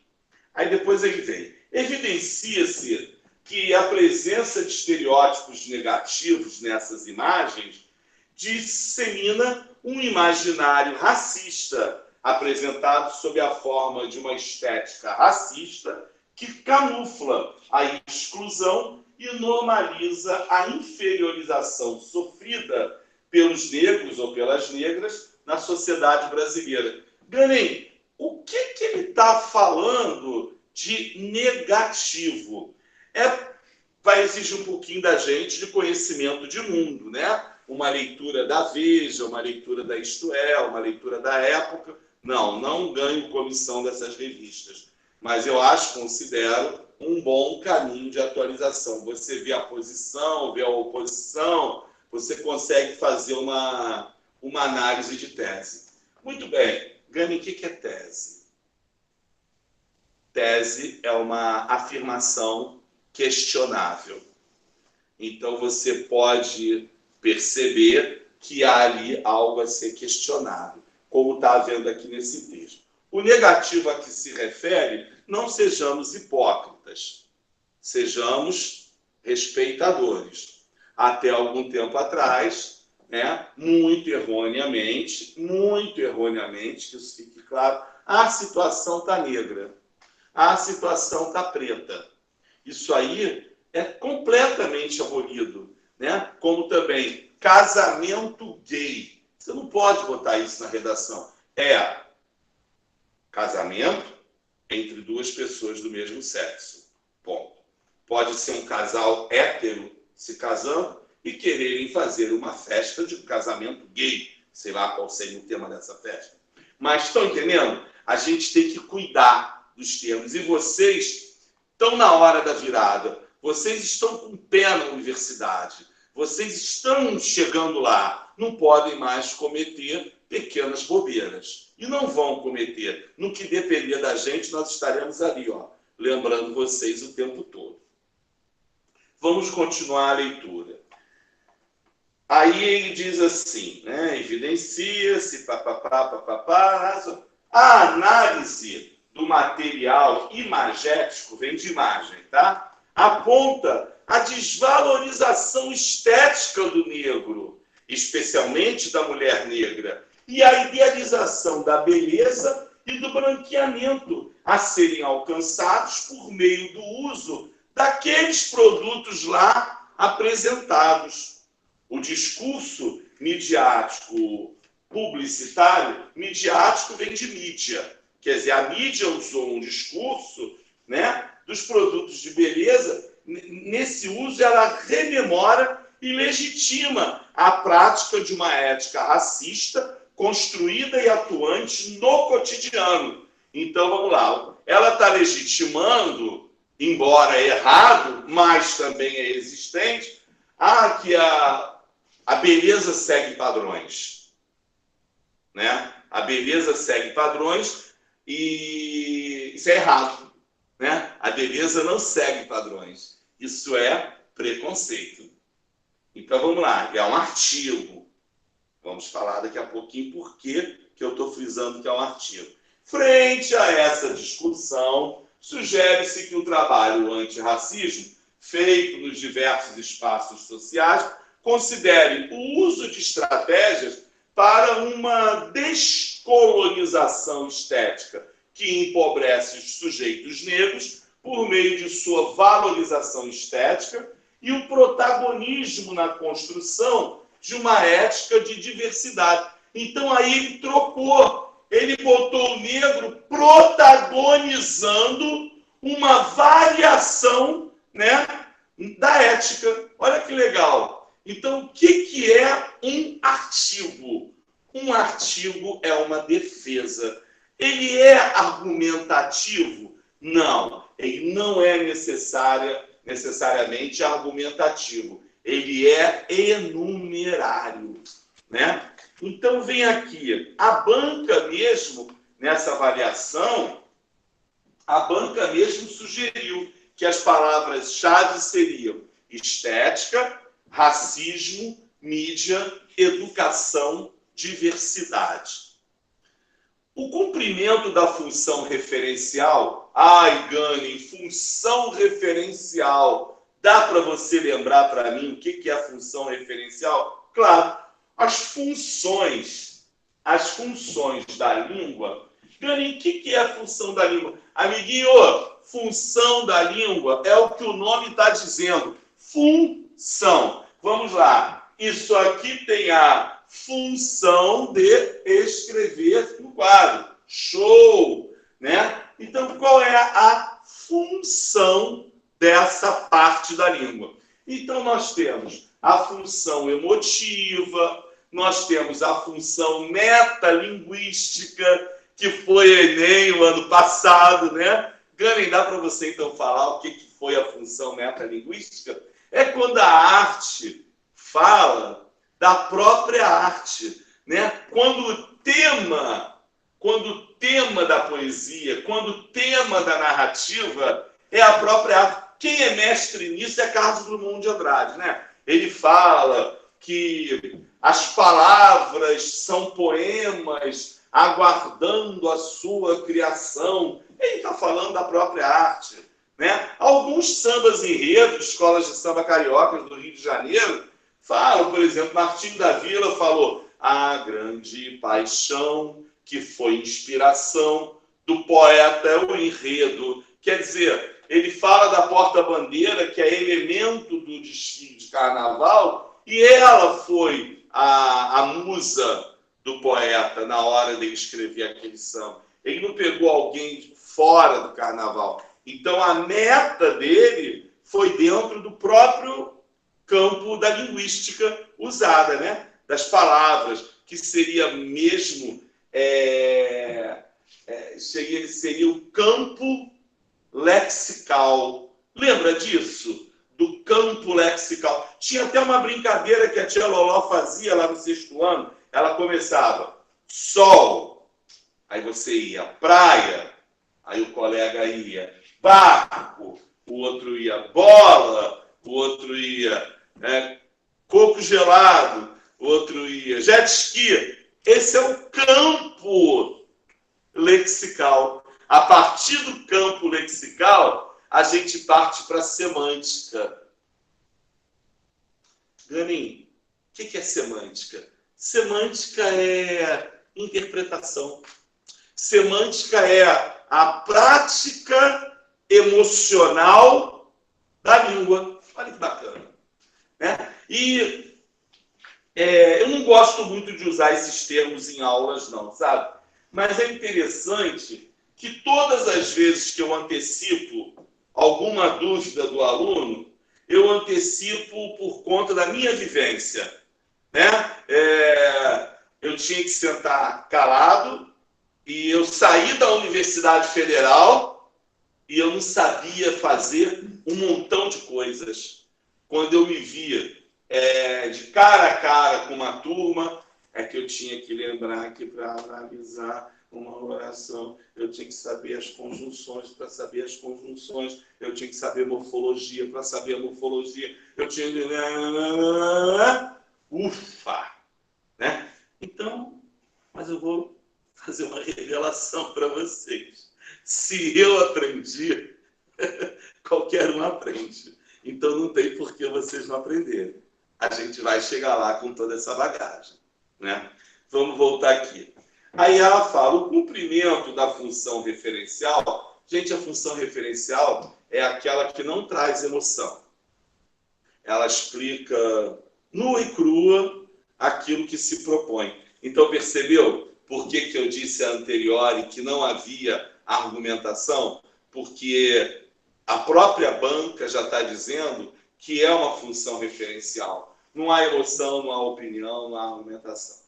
Aí depois ele vem. Evidencia-se que a presença de estereótipos negativos nessas imagens dissemina um imaginário racista apresentado sob a forma de uma estética racista que camufla a exclusão e normaliza a inferiorização sofrida pelos negros ou pelas negras na sociedade brasileira. Ganem, o que ele está falando de negativo? Vai exigir um pouquinho da gente de conhecimento de mundo, né? Uma leitura da Veja, uma leitura da Isto É, uma leitura da Época. Não ganho comissão dessas revistas, mas eu considero um bom caminho de atualização. Você vê a posição, vê a oposição, você consegue fazer uma análise de tese. Muito bem. Gani, o que é tese? Tese é uma afirmação questionável. Então, você pode perceber que há ali algo a ser questionado, como está havendo aqui nesse texto. O negativo a que se refere, não sejamos hipócritas, sejamos respeitadores. Até algum tempo atrás, né, muito erroneamente, que isso fique claro, a situação está negra, a situação está preta. Isso aí é completamente abolido, né? Como também casamento gay. Você não pode botar isso na redação. Casamento entre duas pessoas do mesmo sexo. Ponto. Pode ser um casal hétero se casando e quererem fazer uma festa de um casamento gay. Sei lá qual seria o tema dessa festa. Mas estão entendendo? A gente tem que cuidar dos termos. E vocês estão na hora da virada. Vocês estão com o pé na universidade. Vocês estão chegando lá. Não podem mais cometer pequenas bobeiras. E não vão cometer. No que depender da gente, nós estaremos ali, ó, lembrando vocês o tempo todo. Vamos continuar a leitura. Aí ele diz assim, né? Evidencia-se, a análise do material imagético, vem de imagem, tá? Aponta a desvalorização estética do negro, especialmente da mulher negra, e a idealização da beleza e do branqueamento a serem alcançados por meio do uso daqueles produtos lá apresentados. O discurso midiático publicitário, midiático vem de mídia. Quer dizer, a mídia usou um discurso, né, dos produtos de beleza. Nesse uso, ela rememora e legitima a prática de uma ética racista construída e atuante no cotidiano. Então, vamos lá. Ela está legitimando, embora errado, mas também é existente, que a beleza segue padrões. Né? A beleza segue padrões e isso é errado. Né? A beleza não segue padrões. Isso é preconceito. Então, vamos lá. É um artigo. Vamos falar daqui a pouquinho por que eu estou frisando que é um artigo. Frente a essa discussão, sugere-se que o trabalho antirracismo, feito nos diversos espaços sociais, considere o uso de estratégias para uma descolonização estética que empobrece os sujeitos negros por meio de sua valorização estética e o protagonismo na construção de uma ética de diversidade. Então, aí ele trocou, ele botou o negro protagonizando uma variação, né, da ética. Olha que legal. Então, o que é um artigo? Um artigo é uma defesa. Ele é argumentativo? Não, ele não é necessariamente argumentativo. Ele é enumerário, né? Então, vem aqui. A banca mesmo, nessa avaliação, a banca mesmo sugeriu que as palavras-chave seriam estética, racismo, mídia, educação, diversidade. O cumprimento da função referencial, Gani, função referencial, dá para você lembrar para mim o que é a função referencial? Claro, as funções da língua. Gani, o que é a função da língua? Amiguinho, função da língua é o que o nome está dizendo. Função. Vamos lá. Isso aqui tem a função de escrever no quadro. Show! Né? Então, qual é a função dessa parte da língua? Então, nós temos a função emotiva, nós temos a função metalinguística, que foi Enem o ano passado, né? Gani, dá para você, então, falar o que foi a função metalinguística? É quando a arte fala da própria arte, né? Quando o tema da poesia, quando o tema da narrativa é a própria arte. Quem é mestre nisso é Carlos Drummond de Andrade, né? Ele fala que as palavras são poemas aguardando a sua criação. Ele está falando da própria arte, né? Alguns sambas enredos, escolas de samba cariocas do Rio de Janeiro, falam, por exemplo, Martinho da Vila falou a grande paixão que foi inspiração do poeta é o enredo. Quer dizer, ele fala da porta-bandeira, que é elemento do desfile de carnaval, e ela foi a musa do poeta na hora de escrever aquele samba. Ele não pegou alguém fora do carnaval. Então, a meta dele foi dentro do próprio campo da linguística usada, né? Das palavras, que seria mesmo seria o campo lexical. Lembra disso? Do campo lexical. Tinha até uma brincadeira que a tia Loló fazia lá no 6º ano. Ela começava sol, aí você ia praia, aí o colega ia barco, o outro ia bola, o outro ia coco gelado, o outro ia jet ski. Esse é o campo lexical. A partir do campo lexical, a gente parte para a semântica. Ganin, o que é semântica? Semântica é interpretação. Semântica é a prática emocional da língua. Olha que bacana. Né? E eu não gosto muito de usar esses termos em aulas, não, sabe? Mas é interessante que todas as vezes que eu antecipo alguma dúvida do aluno, eu antecipo por conta da minha vivência. Né? Eu tinha que sentar calado e eu saí da Universidade Federal e eu não sabia fazer um montão de coisas. Quando eu me via de cara a cara com uma turma, é que eu tinha que lembrar que para analisar uma oração, eu tinha que saber as conjunções, para saber as conjunções, eu tinha que saber morfologia, para saber a morfologia, eu tinha que... Ufa! Né? Então, mas eu vou fazer uma revelação para vocês. Se eu aprendi, qualquer um aprende. Então não tem por que vocês não aprenderem. A gente vai chegar lá com toda essa bagagem. Né? Vamos voltar aqui. Aí ela fala, o cumprimento da função referencial. Gente, a função referencial é aquela que não traz emoção. Ela explica nua e crua aquilo que se propõe. Então, percebeu por que eu disse a anterior que não havia argumentação? Porque a própria banca já está dizendo que é uma função referencial. Não há emoção, não há opinião, não há argumentação.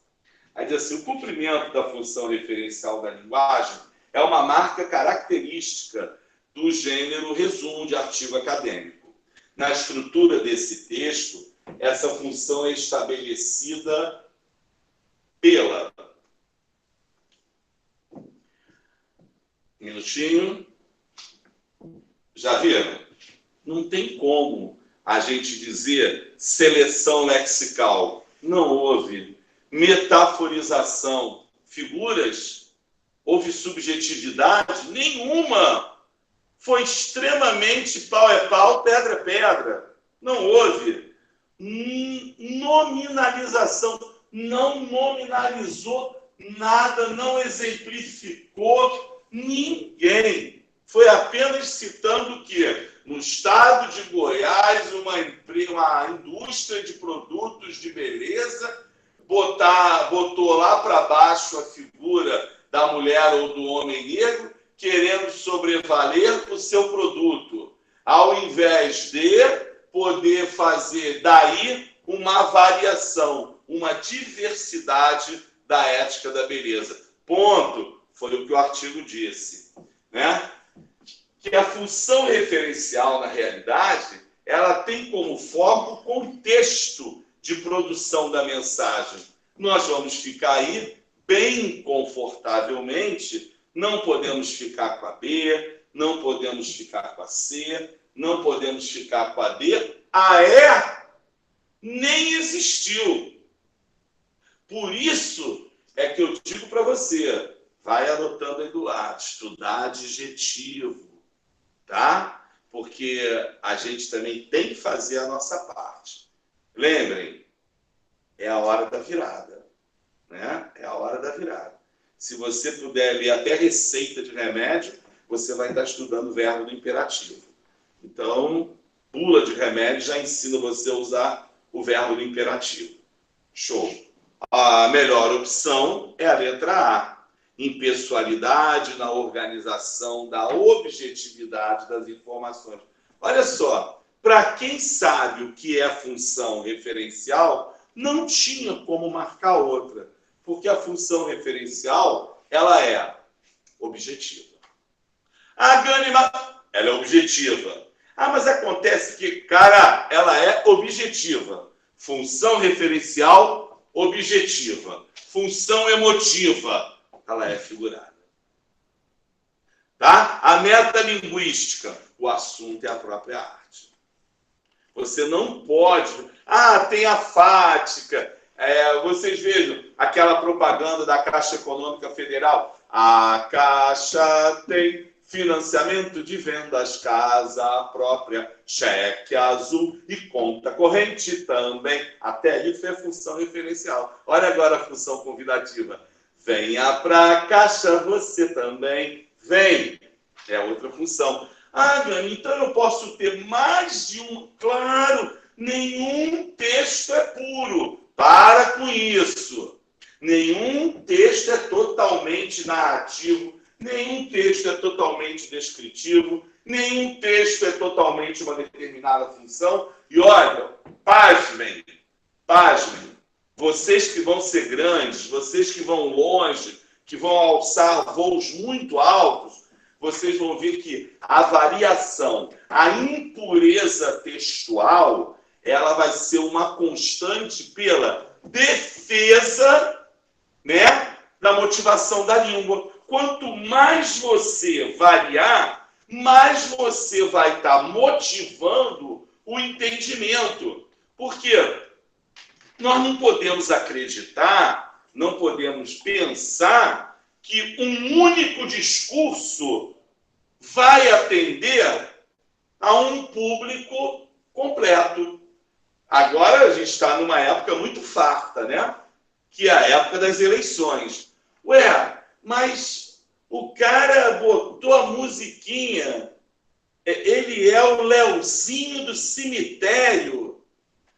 Aí diz assim, o cumprimento da função referencial da linguagem é uma marca característica do gênero resumo de artigo acadêmico. Na estrutura desse texto, essa função é estabelecida pela... Minutinho. Já viram? Não tem como a gente dizer seleção lexical. Não houve metaforização. Figuras? Houve subjetividade? Nenhuma. Foi extremamente pau é pau, pedra é pedra. Não houve nominalização. Não nominalizou nada, não exemplificou ninguém. Foi apenas citando que no estado de Goiás, uma indústria de produtos de beleza botou lá para baixo a figura da mulher ou do homem negro, querendo sobrevaler o seu produto, ao invés de poder fazer daí uma variação, uma diversidade da ética da beleza. Ponto. Foi o que o artigo disse. Né? Que a função referencial, na realidade, ela tem como foco o contexto de produção da mensagem. Nós vamos ficar aí bem confortavelmente, não podemos ficar com a B, não podemos ficar com a C, não podemos ficar com a D. A E nem existiu. Por isso é que eu digo para você, vai anotando aí do lado, estudar adjetivo, tá? Porque a gente também tem que fazer a nossa parte. Lembrem, é a hora da virada, né? É a hora da virada. Se você puder ler até receita de remédio, você vai estar estudando o verbo do imperativo. Então, bula de remédio já ensina você a usar o verbo do imperativo. Show. A melhor opção é a letra A. impessoalidade, na organização da objetividade das informações. Olha só, para quem sabe o que é função referencial, não tinha como marcar outra, porque a função referencial, ela é objetiva. A Gânima, ela é objetiva. Mas acontece que, cara, ela é objetiva. Função referencial, objetiva. Função emotiva, ela é figurada. Tá? A metalinguística, o assunto é a própria arte. Você não pode... tem a fática. Vocês vejam aquela propaganda da Caixa Econômica Federal. A Caixa tem financiamento de vendas, casa própria, cheque azul e conta corrente também. Até isso é função referencial. Olha agora a função convidativa. Venha para a Caixa, você também vem. É outra função. Gani, então eu posso ter mais de um... Claro, nenhum texto é puro. Para com isso. Nenhum texto é totalmente narrativo, nenhum texto é totalmente descritivo, nenhum texto é totalmente uma determinada função. E olha, pasmem, vocês que vão ser grandes, vocês que vão longe, que vão alçar voos muito altos, vocês vão ver que a variação, a impureza textual, ela vai ser uma constante pela defesa, né, da motivação da língua. Quanto mais você variar, mais você vai estar motivando o entendimento. Porque nós não podemos acreditar, não podemos pensar que um único discurso vai atender a um público completo. Agora a gente está numa época muito farta, né? Que é a época das eleições. Mas o cara botou a musiquinha, ele é o Leozinho do cemitério.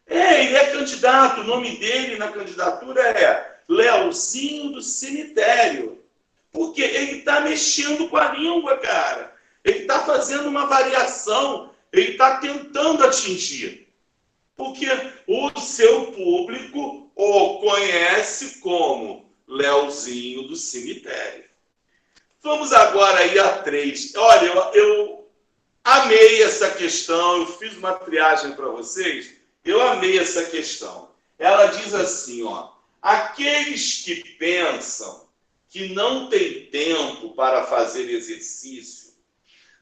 Ele é candidato, o nome dele na candidatura é Leozinho do cemitério. Porque ele está mexendo com a língua, cara. Ele está fazendo uma variação, ele está tentando atingir. Porque o seu público o conhece como Leozinho do cemitério. Vamos agora aí a 3. Olha, eu amei essa questão, eu fiz uma triagem para vocês, eu amei essa questão. Ela diz assim, aqueles que pensam que não tem tempo para fazer exercício,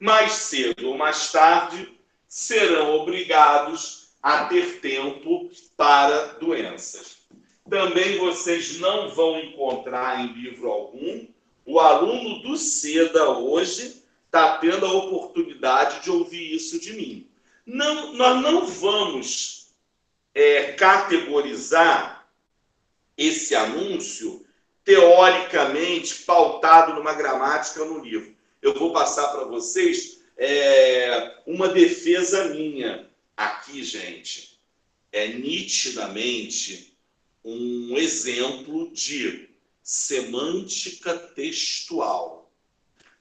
mais cedo ou mais tarde serão obrigados a ter tempo para doenças. Também vocês não vão encontrar em livro algum. O aluno do SEDA hoje está tendo a oportunidade de ouvir isso de mim. Nós não vamos categorizar esse anúncio teoricamente pautado numa gramática no livro. Eu vou passar para vocês uma defesa minha. Aqui, gente, é nitidamente um exemplo de semântica textual.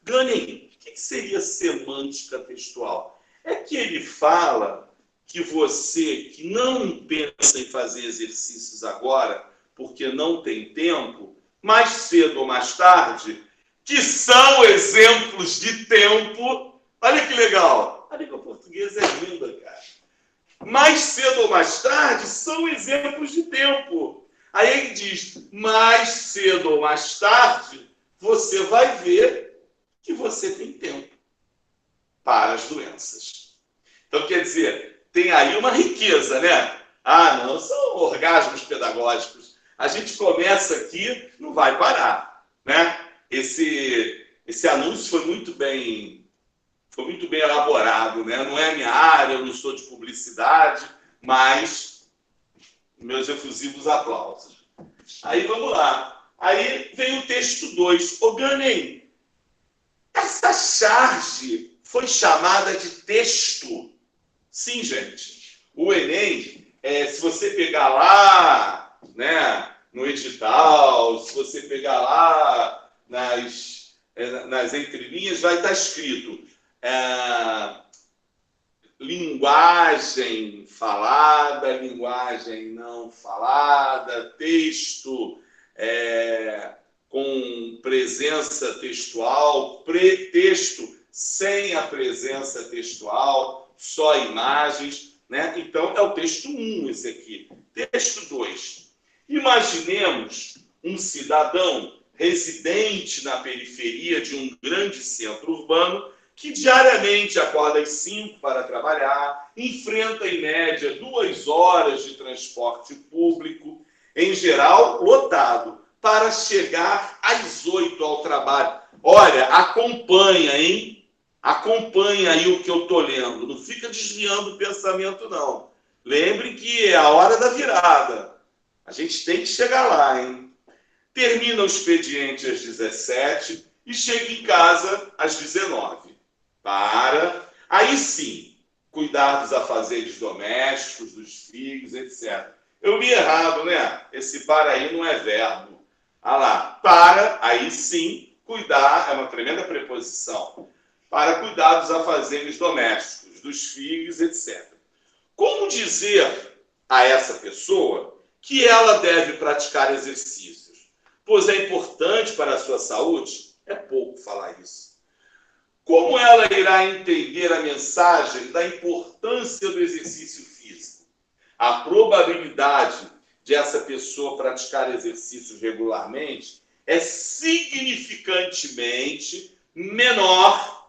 Gani, o que seria semântica textual? É que ele fala que você que não pensa em fazer exercícios agora, porque não tem tempo, mais cedo ou mais tarde, que são exemplos de tempo. Olha que legal! A língua portuguesa é linda, cara. Mais cedo ou mais tarde são exemplos de tempo. Aí ele diz, mais cedo ou mais tarde, você vai ver que você tem tempo para as doenças. Então, quer dizer, tem aí uma riqueza, né? Não, são orgasmos pedagógicos. A gente começa aqui, não vai parar, né? Esse anúncio foi muito bem elaborado, né? Não é a minha área, eu não sou de publicidade, mas meus efusivos aplausos. Aí vamos lá. Aí vem o texto 2. Gani, essa charge foi chamada de texto. Sim, gente. O Enem, se você pegar lá, né, no edital, se você pegar lá nas entrelinhas, vai estar escrito linguagem falada, linguagem não falada, texto com presença textual, pretexto sem a presença textual, só imagens, né? Então, é o texto 1 esse aqui. Texto 2. Imaginemos um cidadão residente na periferia de um grande centro urbano que diariamente acorda às 5 para trabalhar, enfrenta em média 2 horas de transporte público, em geral lotado, para chegar às 8 ao trabalho. Olha, acompanha, hein? Acompanha aí o que eu estou lendo. Não fica desviando o pensamento, não. Lembre que é a hora da virada. A gente tem que chegar lá, hein? Termina o expediente às 17 e chega em casa às 19. Aí sim, cuidar dos afazeres domésticos, dos filhos, etc. Eu li errado, né? Esse para aí não é verbo. Ah lá, aí sim, cuidar, é uma tremenda preposição, para cuidar dos afazeres domésticos, dos filhos, etc. Como dizer a essa pessoa que ela deve praticar exercícios? Pois é importante para a sua saúde? É pouco falar isso. Como ela irá entender a mensagem da importância do exercício físico? A probabilidade de essa pessoa praticar exercícios regularmente é significantemente menor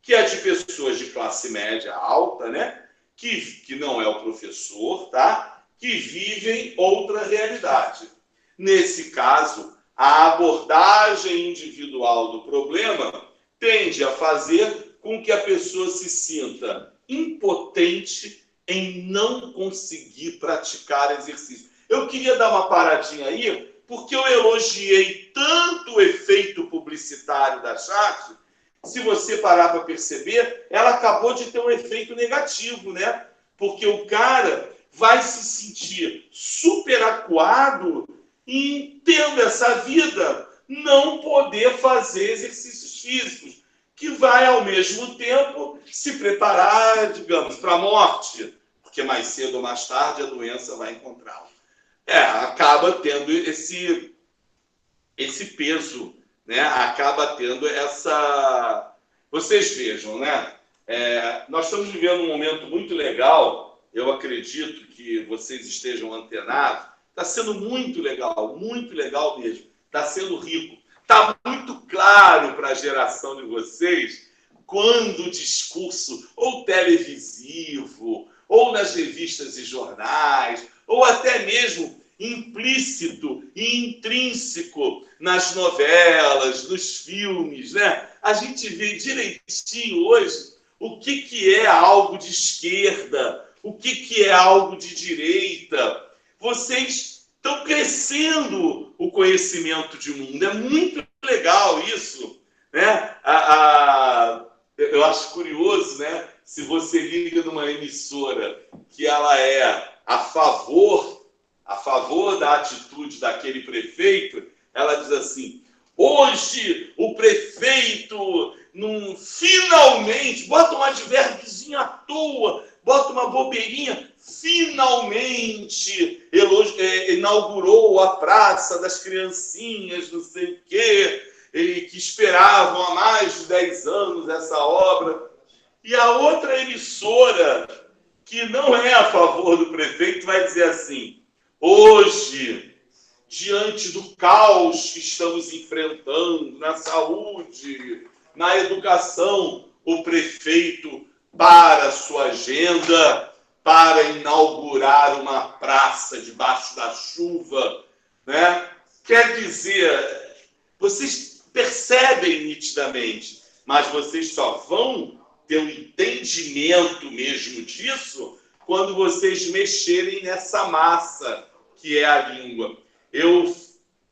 que a de pessoas de classe média alta, né? Que não é o professor, tá? Que vivem outra realidade. Nesse caso, a abordagem individual do problema tende a fazer com que a pessoa se sinta impotente em não conseguir praticar exercício. Eu queria dar uma paradinha aí, porque eu elogiei tanto o efeito publicitário da chat. Se você parar para perceber, ela acabou de ter um efeito negativo, né? Porque o cara vai se sentir super acuado em, tendo essa vida, não poder fazer exercícios físicos, que vai, ao mesmo tempo, se preparar, digamos, para a morte, porque mais cedo ou mais tarde a doença vai encontrá-lo. Acaba tendo esse peso, né? Acaba tendo essa... Vocês vejam, né? Nós estamos vivendo um momento muito legal, eu acredito que vocês estejam antenados, está sendo muito legal mesmo, está sendo rico. Está muito claro para a geração de vocês quando o discurso, ou televisivo, ou nas revistas e jornais, ou até mesmo implícito e intrínseco nas novelas, nos filmes, né? A gente vê direitinho hoje o que é algo de esquerda, o que é algo de direita. Vocês estão crescendo o conhecimento de mundo. É muito legal isso, né? Eu acho curioso, né? Se você liga numa emissora que ela é a favor da atitude daquele prefeito, ela diz assim: hoje o prefeito finalmente, bota um advérbiozinho à toa, bota uma bobeirinha, finalmente inaugurou a Praça das Criancinhas, não sei o quê, que esperavam há mais de 10 anos essa obra. E a outra emissora, que não é a favor do prefeito, vai dizer assim: hoje, diante do caos que estamos enfrentando na saúde, na educação, o prefeito para sua agenda para inaugurar uma praça debaixo da chuva, né? Quer dizer, vocês percebem nitidamente, mas vocês só vão ter um entendimento mesmo disso quando vocês mexerem nessa massa que é a língua. Eu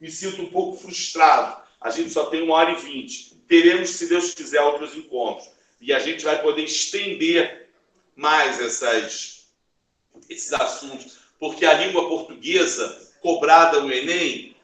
me sinto um pouco frustrado. A gente só tem 1h20. Teremos, se Deus quiser, outros encontros. E a gente vai poder estender mais esses assuntos. Porque a língua portuguesa, cobrada no Enem,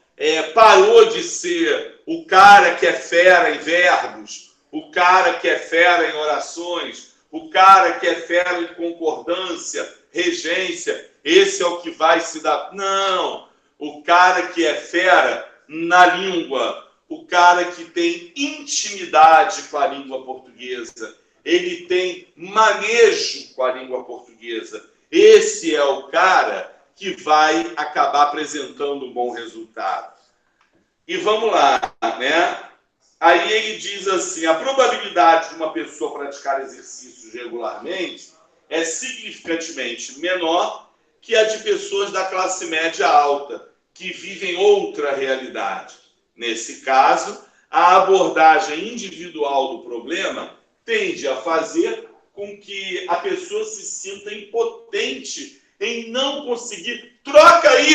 parou de ser o cara que é fera em verbos, o cara que é fera em orações, o cara que é fera em concordância, regência, esse é o que vai se dar. Não, o cara que é fera na língua, o cara que tem intimidade com a língua portuguesa, ele tem manejo com a língua portuguesa. Esse é o cara que vai acabar apresentando um bom resultado. E vamos lá, né? Aí ele diz assim, a probabilidade de uma pessoa praticar exercícios regularmente é significantemente menor que a de pessoas da classe média alta, que vivem outra realidade. Nesse caso, a abordagem individual do problema tende a fazer com que a pessoa se sinta impotente em não conseguir. Troca aí!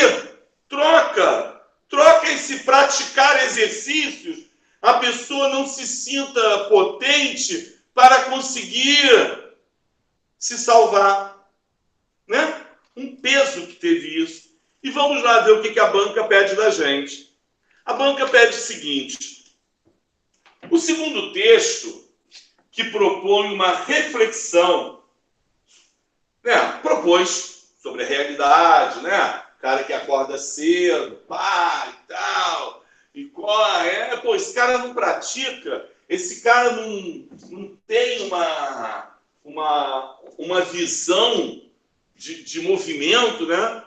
Troca! Troca esse praticar exercícios. A pessoa não se sinta potente para conseguir se salvar. Né? Um peso que teve isso. E vamos lá ver o que a banca pede da gente. A banca pede o seguinte. O segundo texto, que propõe uma reflexão, né? Propôs sobre a realidade, né? O cara que acorda cedo, pá, e tal, e corre, pô, esse cara não pratica, esse cara não tem uma visão de movimento, né?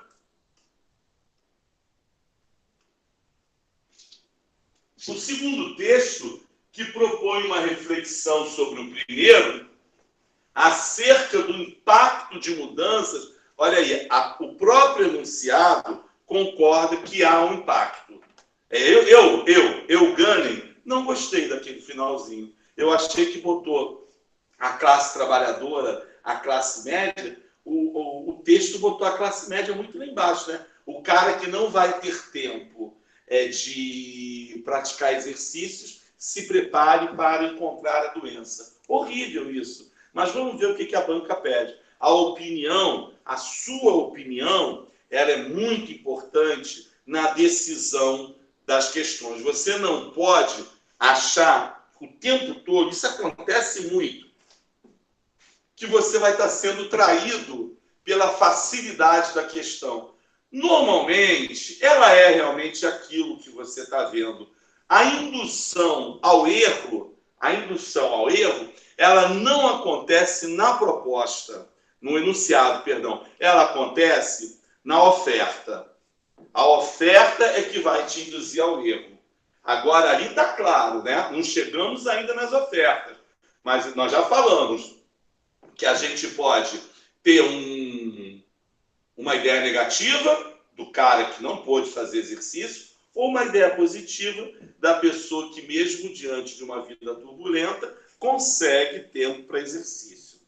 O segundo texto, que propõe uma reflexão sobre o primeiro, acerca do impacto de mudanças, olha aí, o próprio enunciado concorda que há um impacto. Eu, Gunning, não gostei daquele finalzinho. Eu achei que botou a classe trabalhadora, a classe média, o texto botou a classe média muito lá embaixo, né? O cara que não vai ter tempo de praticar exercícios, se prepare para encontrar a doença. Horrível isso. Mas vamos ver o que a banca pede. A opinião, a sua opinião, ela é muito importante na decisão das questões. Você não pode achar o tempo todo, isso acontece muito, que você vai estar sendo traído pela facilidade da questão. Normalmente, ela é realmente aquilo que você está vendo. A indução ao erro, ela não acontece na proposta, no enunciado, perdão. Ela acontece na oferta. A oferta é que vai te induzir ao erro. Agora, ali está claro, né? Não chegamos ainda nas ofertas, mas nós já falamos que a gente pode ter uma ideia negativa do cara que não pôde fazer exercício, ou uma ideia positiva da pessoa que, mesmo diante de uma vida turbulenta, consegue tempo para exercício.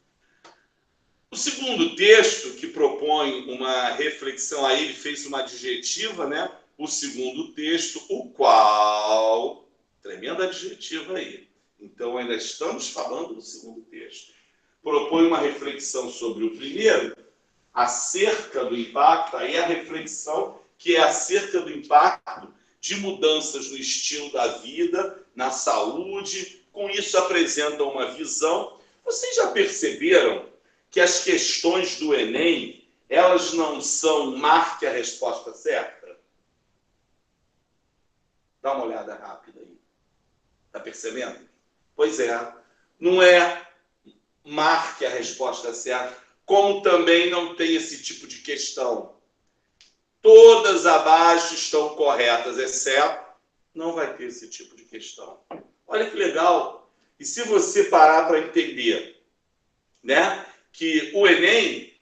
O segundo texto, que propõe uma reflexão, aí ele fez uma adjetiva, né? O segundo texto, o qual... Tremenda adjetiva aí. Então, ainda estamos falando do segundo texto. Propõe uma reflexão sobre o primeiro, acerca do impacto, aí a reflexão que é acerca do impacto de mudanças no estilo da vida, na saúde, com isso apresentam uma visão. Vocês já perceberam que as questões do Enem, elas não são marque a resposta certa? Dá uma olhada rápida aí. Está percebendo? Pois é, não é marque a resposta certa, como também não tem esse tipo de questão. Todas abaixo estão corretas, exceto, não vai ter esse tipo de questão. Olha que legal. E se você parar para entender, né, que o Enem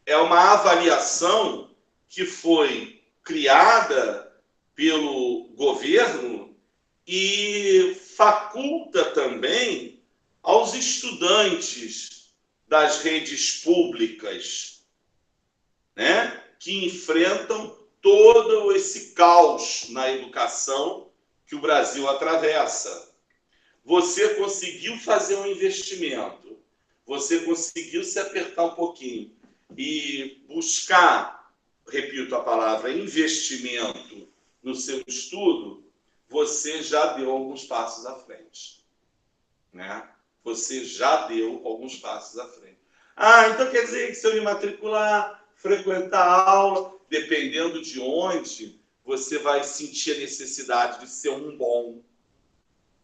é uma avaliação que foi criada pelo governo e faculta também aos estudantes das redes públicas, né, que enfrentam todo esse caos na educação que o Brasil atravessa. Você conseguiu fazer um investimento, você conseguiu se apertar um pouquinho e buscar, repito a palavra, investimento no seu estudo, você já deu alguns passos à frente, né? Você já deu alguns passos à frente. Ah, então quer dizer que se eu me matricular, frequentar a aula, dependendo de onde, você vai sentir a necessidade de ser um bom.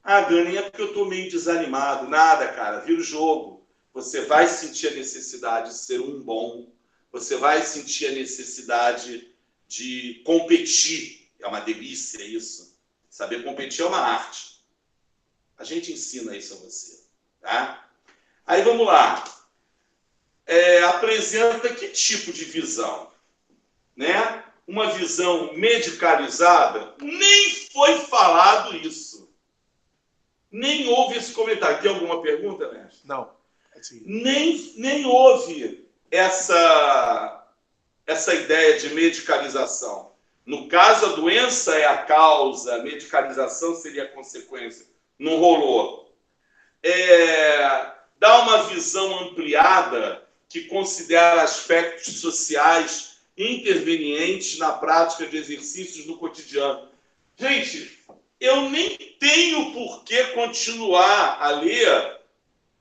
Ah, Gani, é porque eu estou meio desanimado. Nada, cara, vira o jogo. Você vai sentir a necessidade de ser um bom. Você vai sentir a necessidade de competir. É uma delícia isso. Saber competir é uma arte. A gente ensina isso a você. Tá? Aí vamos lá. Apresenta que tipo de visão? Né? Uma visão medicalizada? Nem foi falado isso. Nem houve esse comentário. Tem alguma pergunta, mestre? Não. Assim. Nem houve essa ideia de medicalização. No caso, a doença é a causa, a medicalização seria a consequência. Não rolou. Dá uma visão ampliada que considera aspectos sociais intervenientes na prática de exercícios no cotidiano. Gente, eu nem tenho por que continuar a ler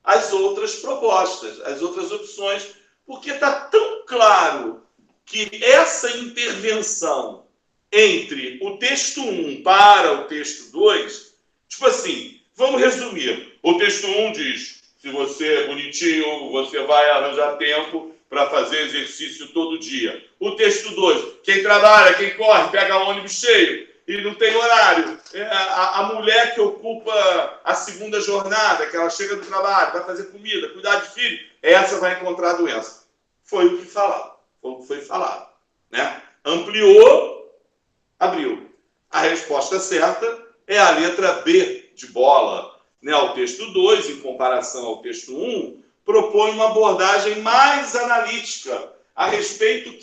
as outras propostas, as outras opções, porque está tão claro que essa intervenção entre o texto 1 para o texto 2, tipo assim, vamos resumir. O texto 1 diz, se você é bonitinho, você vai arranjar tempo para fazer exercício todo dia. O texto 2, quem trabalha, quem corre, pega ônibus cheio e não tem horário. A mulher que ocupa a segunda jornada, que ela chega do trabalho, vai fazer comida, cuidar de filho, essa vai encontrar a doença. Foi o que falaram, foi o que foi falado. Né? Ampliou, abriu. A resposta certa é a letra B de bola. Né? O texto 2, em comparação ao texto 1, propõe uma abordagem mais analítica a respeito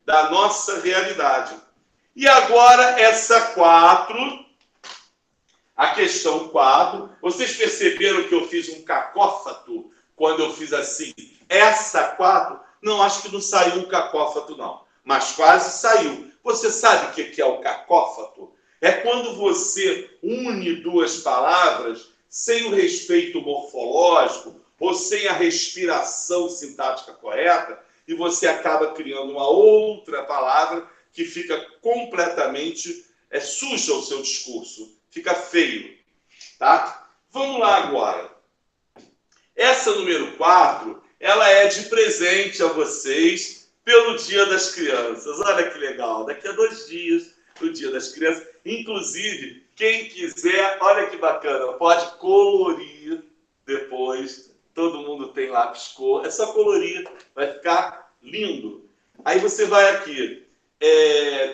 da nossa realidade. E agora essa 4, a questão 4, vocês perceberam que eu fiz um cacófato quando eu fiz assim? Essa 4, não, acho que não saiu um cacófato não, mas quase saiu. Você sabe o que é o cacófato? É quando você une duas palavras sem o respeito morfológico ou sem a respiração sintática correta e você acaba criando uma outra palavra que fica completamente suja o seu discurso, fica feio, tá? Vamos lá agora. Essa número 4, ela é de presente a vocês pelo Dia das Crianças. Olha que legal, daqui a 2 dias, o Dia das Crianças. Inclusive, quem quiser, olha que bacana, pode colorir depois. Todo mundo tem lápis cor, é só colorir, vai ficar lindo. Aí você vai aqui.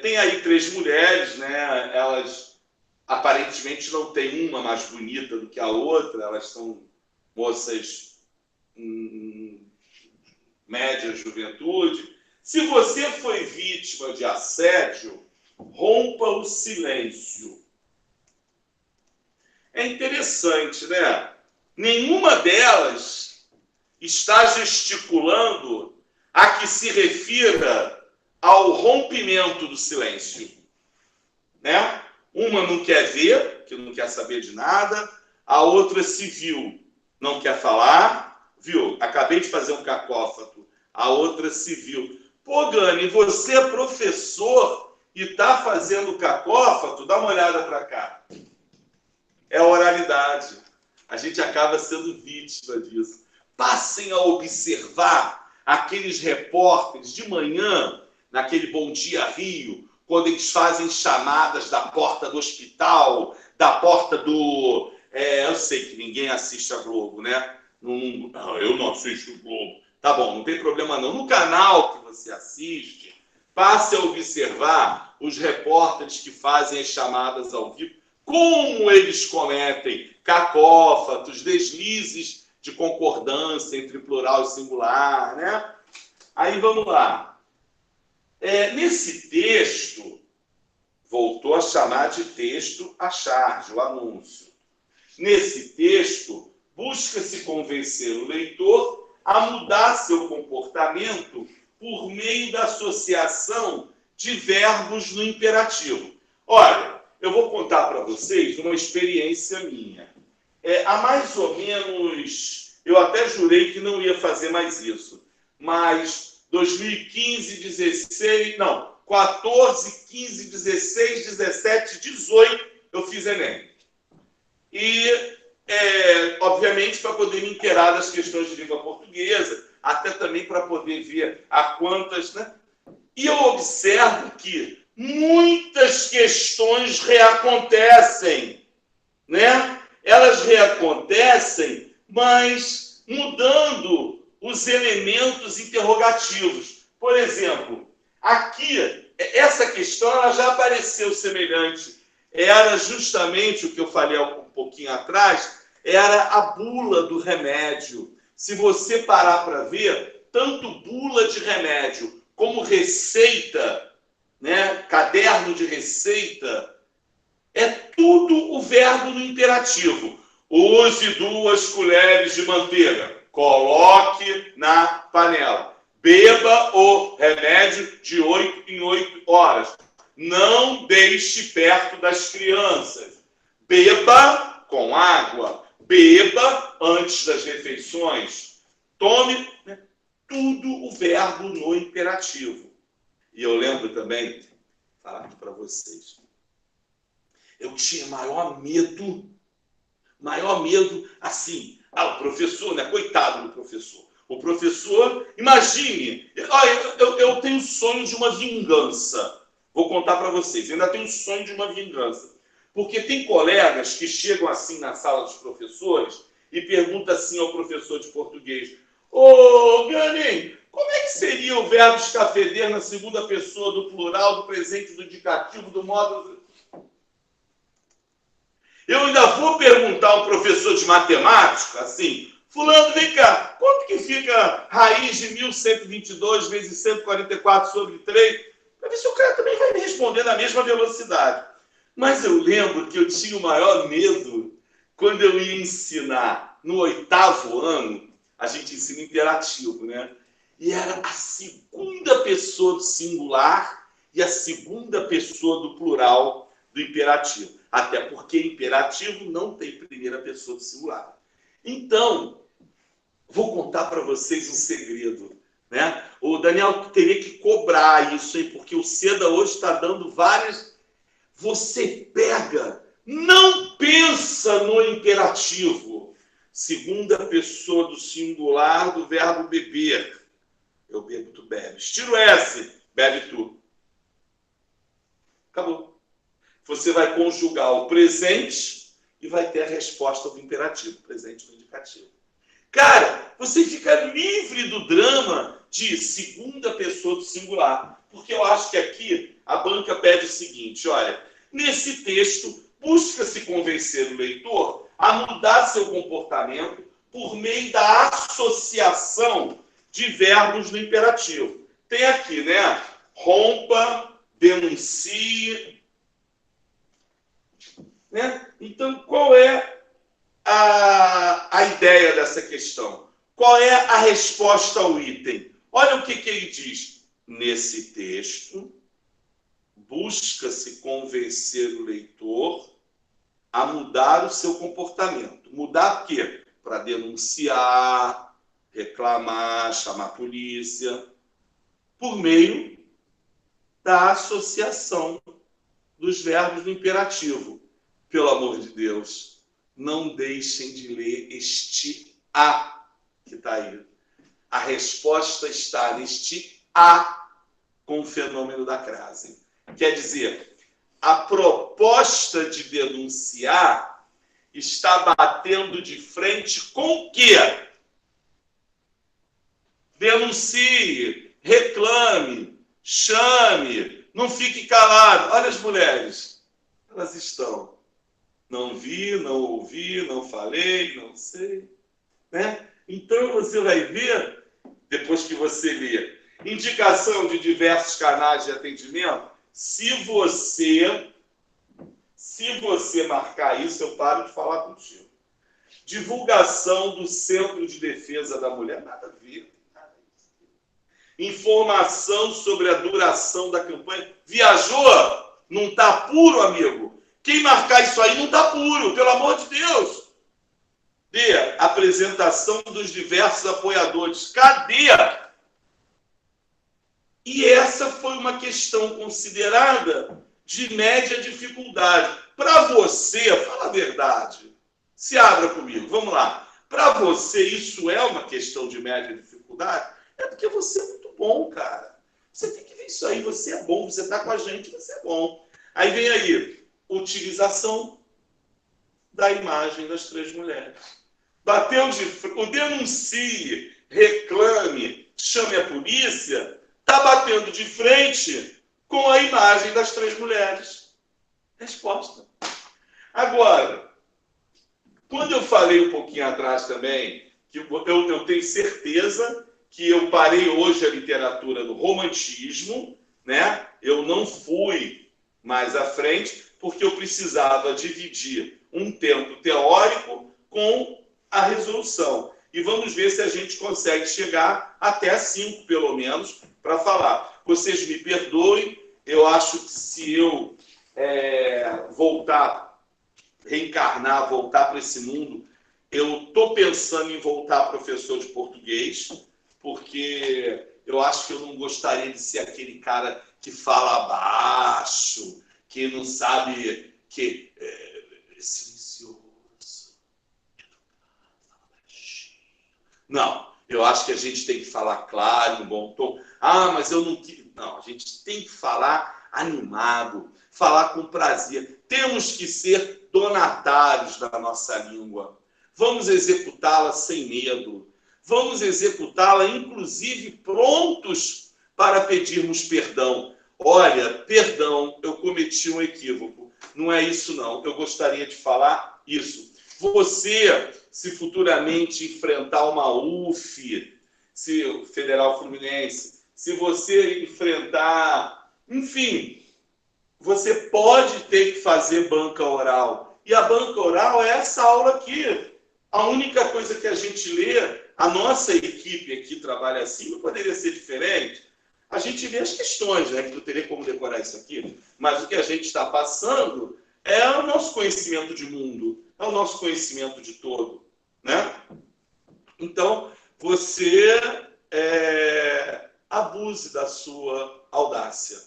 Tem aí 3 mulheres, né? Elas aparentemente não tem uma mais bonita do que a outra, elas são moças média juventude. Se você foi vítima de assédio, rompa o silêncio. É interessante, né? Nenhuma delas está gesticulando a que se refira ao rompimento do silêncio, né? Uma não quer ver, que não quer saber de nada, a outra se viu, não quer falar, viu? Acabei de fazer um cacófato, a outra se viu. Pô, Gani, você é professor e está fazendo cacófato? Dá uma olhada para cá. É a oralidade. A gente acaba sendo vítima disso. Passem a observar aqueles repórteres de manhã, naquele Bom Dia Rio, quando eles fazem chamadas da porta do hospital, da porta do... eu sei que ninguém assiste a Globo, né? Eu não assisto o Globo. Tá bom, não tem problema não. No canal que você assiste, passe a observar os repórteres que fazem as chamadas ao vivo, como eles cometem cacófatos, deslizes de concordância entre plural e singular, né? Aí vamos lá. Nesse texto, voltou a chamar de texto a charge, o anúncio. Nesse texto, busca-se convencer o leitor a mudar seu comportamento por meio da associação de verbos no imperativo. Olha, eu vou contar para vocês uma experiência minha. Há mais ou menos, eu até jurei que não ia fazer mais isso, mas 2015, 16, não, 14, 15, 16, 17, 18, eu fiz Enem. E, obviamente, para poder me inteirar das questões de língua portuguesa, até também para poder ver a quantas, né? E eu observo que muitas questões reacontecem, né? Elas reacontecem, mas mudando os elementos interrogativos. Por exemplo, aqui, essa questão ela já apareceu semelhante. Era justamente o que eu falei um pouquinho atrás, era a bula do remédio. Se você parar para ver, tanto bula de remédio como receita, né, caderno de receita, é tudo o verbo no imperativo. Use 2 colheres de manteiga, coloque na panela. Beba o remédio de 8 em 8 horas. Não deixe perto das crianças. Beba com água. Beba antes das refeições. Tome, né, tudo o verbo no imperativo. E eu lembro também, falar para vocês, eu tinha maior medo, assim, o professor, né? Coitado do professor. O professor, imagine, eu tenho sonho de uma vingança. Vou contar para vocês, eu ainda tenho sonho de uma vingança. Porque tem colegas que chegam assim na sala dos professores e perguntam assim ao professor de português: ô, Ganin, como é que seria o verbo escafeder na segunda pessoa do plural, do presente, do indicativo, do modo... Eu ainda vou perguntar ao professor de matemática, assim, fulano, vem cá, quanto que fica raiz de 1122 vezes 144 sobre 3? Para ver se o cara também vai me responder na mesma velocidade. Mas eu lembro que eu tinha o maior medo quando eu ia ensinar no 8º ano, a gente ensina interativo, né? E era a segunda pessoa do singular e a segunda pessoa do plural do imperativo. Até porque imperativo não tem primeira pessoa do singular. Então, vou contar para vocês um segredo, né? O Daniel teria que cobrar isso, hein? Porque o Seda hoje está dando várias... Você pega, não pensa no imperativo. Segunda pessoa do singular do verbo beber. Eu bebo, tu bebes. Tira o S, bebe tu. Acabou. Você vai conjugar o presente e vai ter a resposta do imperativo, presente do indicativo. Cara, você fica livre do drama de segunda pessoa do singular. Porque eu acho que aqui a banca pede o seguinte, olha, nesse texto, busca-se convencer o leitor a mudar seu comportamento por meio da associação de verbos no imperativo. Tem aqui, né? Rompa, denuncie, né? Então, qual é a ideia dessa questão? Qual é a resposta ao item? Olha o que ele diz. Nesse texto, busca-se convencer o leitor a mudar o seu comportamento. Mudar o quê? Para denunciar, reclamar, chamar a polícia, por meio da associação dos verbos no imperativo. Pelo amor de Deus, não deixem de ler este A que está aí. A resposta está neste A com o fenômeno da crase. Quer dizer, a proposta de denunciar está batendo de frente com o quê? Denuncie, reclame, chame, não fique calado. Olha as mulheres, elas estão. Não vi, não ouvi, não falei, não sei. Né? Então você vai ver, depois que você lê, indicação de diversos canais de atendimento. Se você marcar isso, eu paro de falar contigo. Divulgação do Centro de Defesa da Mulher, nada a ver. Informação sobre a duração da campanha. Viajou? Não está puro, amigo? Quem marcar isso aí não está puro, pelo amor de Deus. Cadê a apresentação dos diversos apoiadores? Cadê? E essa foi uma questão considerada de média dificuldade. Para você, fala a verdade, se abra comigo, vamos lá. Para você, isso é uma questão de média dificuldade? É porque você é muito bom, cara. Você tem que ver isso aí, você é bom, você está com a gente, você é bom. Aí vem aí, utilização da imagem das três mulheres. Bateu de frente, o denuncie, reclame, chame a polícia, está batendo de frente com a imagem das três mulheres. Resposta. Agora, quando eu falei um pouquinho atrás também, que eu tenho certeza que eu parei hoje a literatura do romantismo, né? Eu não fui mais à frente, porque eu precisava dividir um tempo teórico com a resolução. E vamos ver se a gente consegue chegar até 5, pelo menos, para falar. Vocês me perdoem, eu acho que se eu reencarnar, voltar para esse mundo, eu estou pensando em voltar professor de português, porque eu acho que eu não gostaria de ser aquele cara que fala baixo, que não sabe, que é silencioso. Não, eu acho que a gente tem que falar claro, em bom tom. Ah, mas eu não... Não, a gente tem que falar animado, falar com prazer. Temos que ser donatários da nossa língua. Vamos executá-la sem medo. Vamos executá-la, inclusive, prontos para pedirmos perdão. Olha, perdão, eu cometi um equívoco. Não é isso, não. Eu gostaria de falar isso. Você, se futuramente enfrentar uma UF, se o Federal Fluminense, se você enfrentar, enfim, você pode ter que fazer banca oral. E a banca oral é essa aula aqui. A única coisa que a gente lê, a nossa equipe aqui trabalha assim, não poderia ser diferente. A gente lê as questões, né? Que não teria como decorar isso aqui, mas o que a gente está passando é o nosso conhecimento de mundo, é o nosso conhecimento de todo, né? Então, você abuse da sua audácia.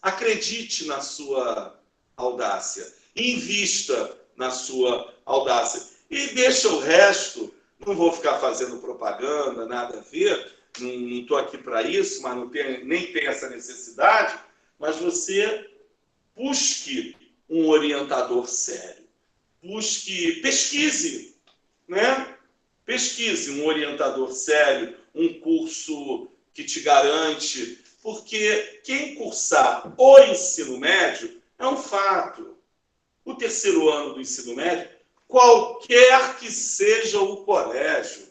Acredite na sua audácia. Invista na sua audácia. E deixa o resto, não vou ficar fazendo propaganda, nada a ver, não estou aqui para isso, mas nem tem essa necessidade, mas você busque um orientador sério. Pesquise, né? Pesquise um orientador sério, um curso que te garante, porque quem cursar o ensino médio é um fato. O terceiro ano do ensino médio, qualquer que seja o colégio,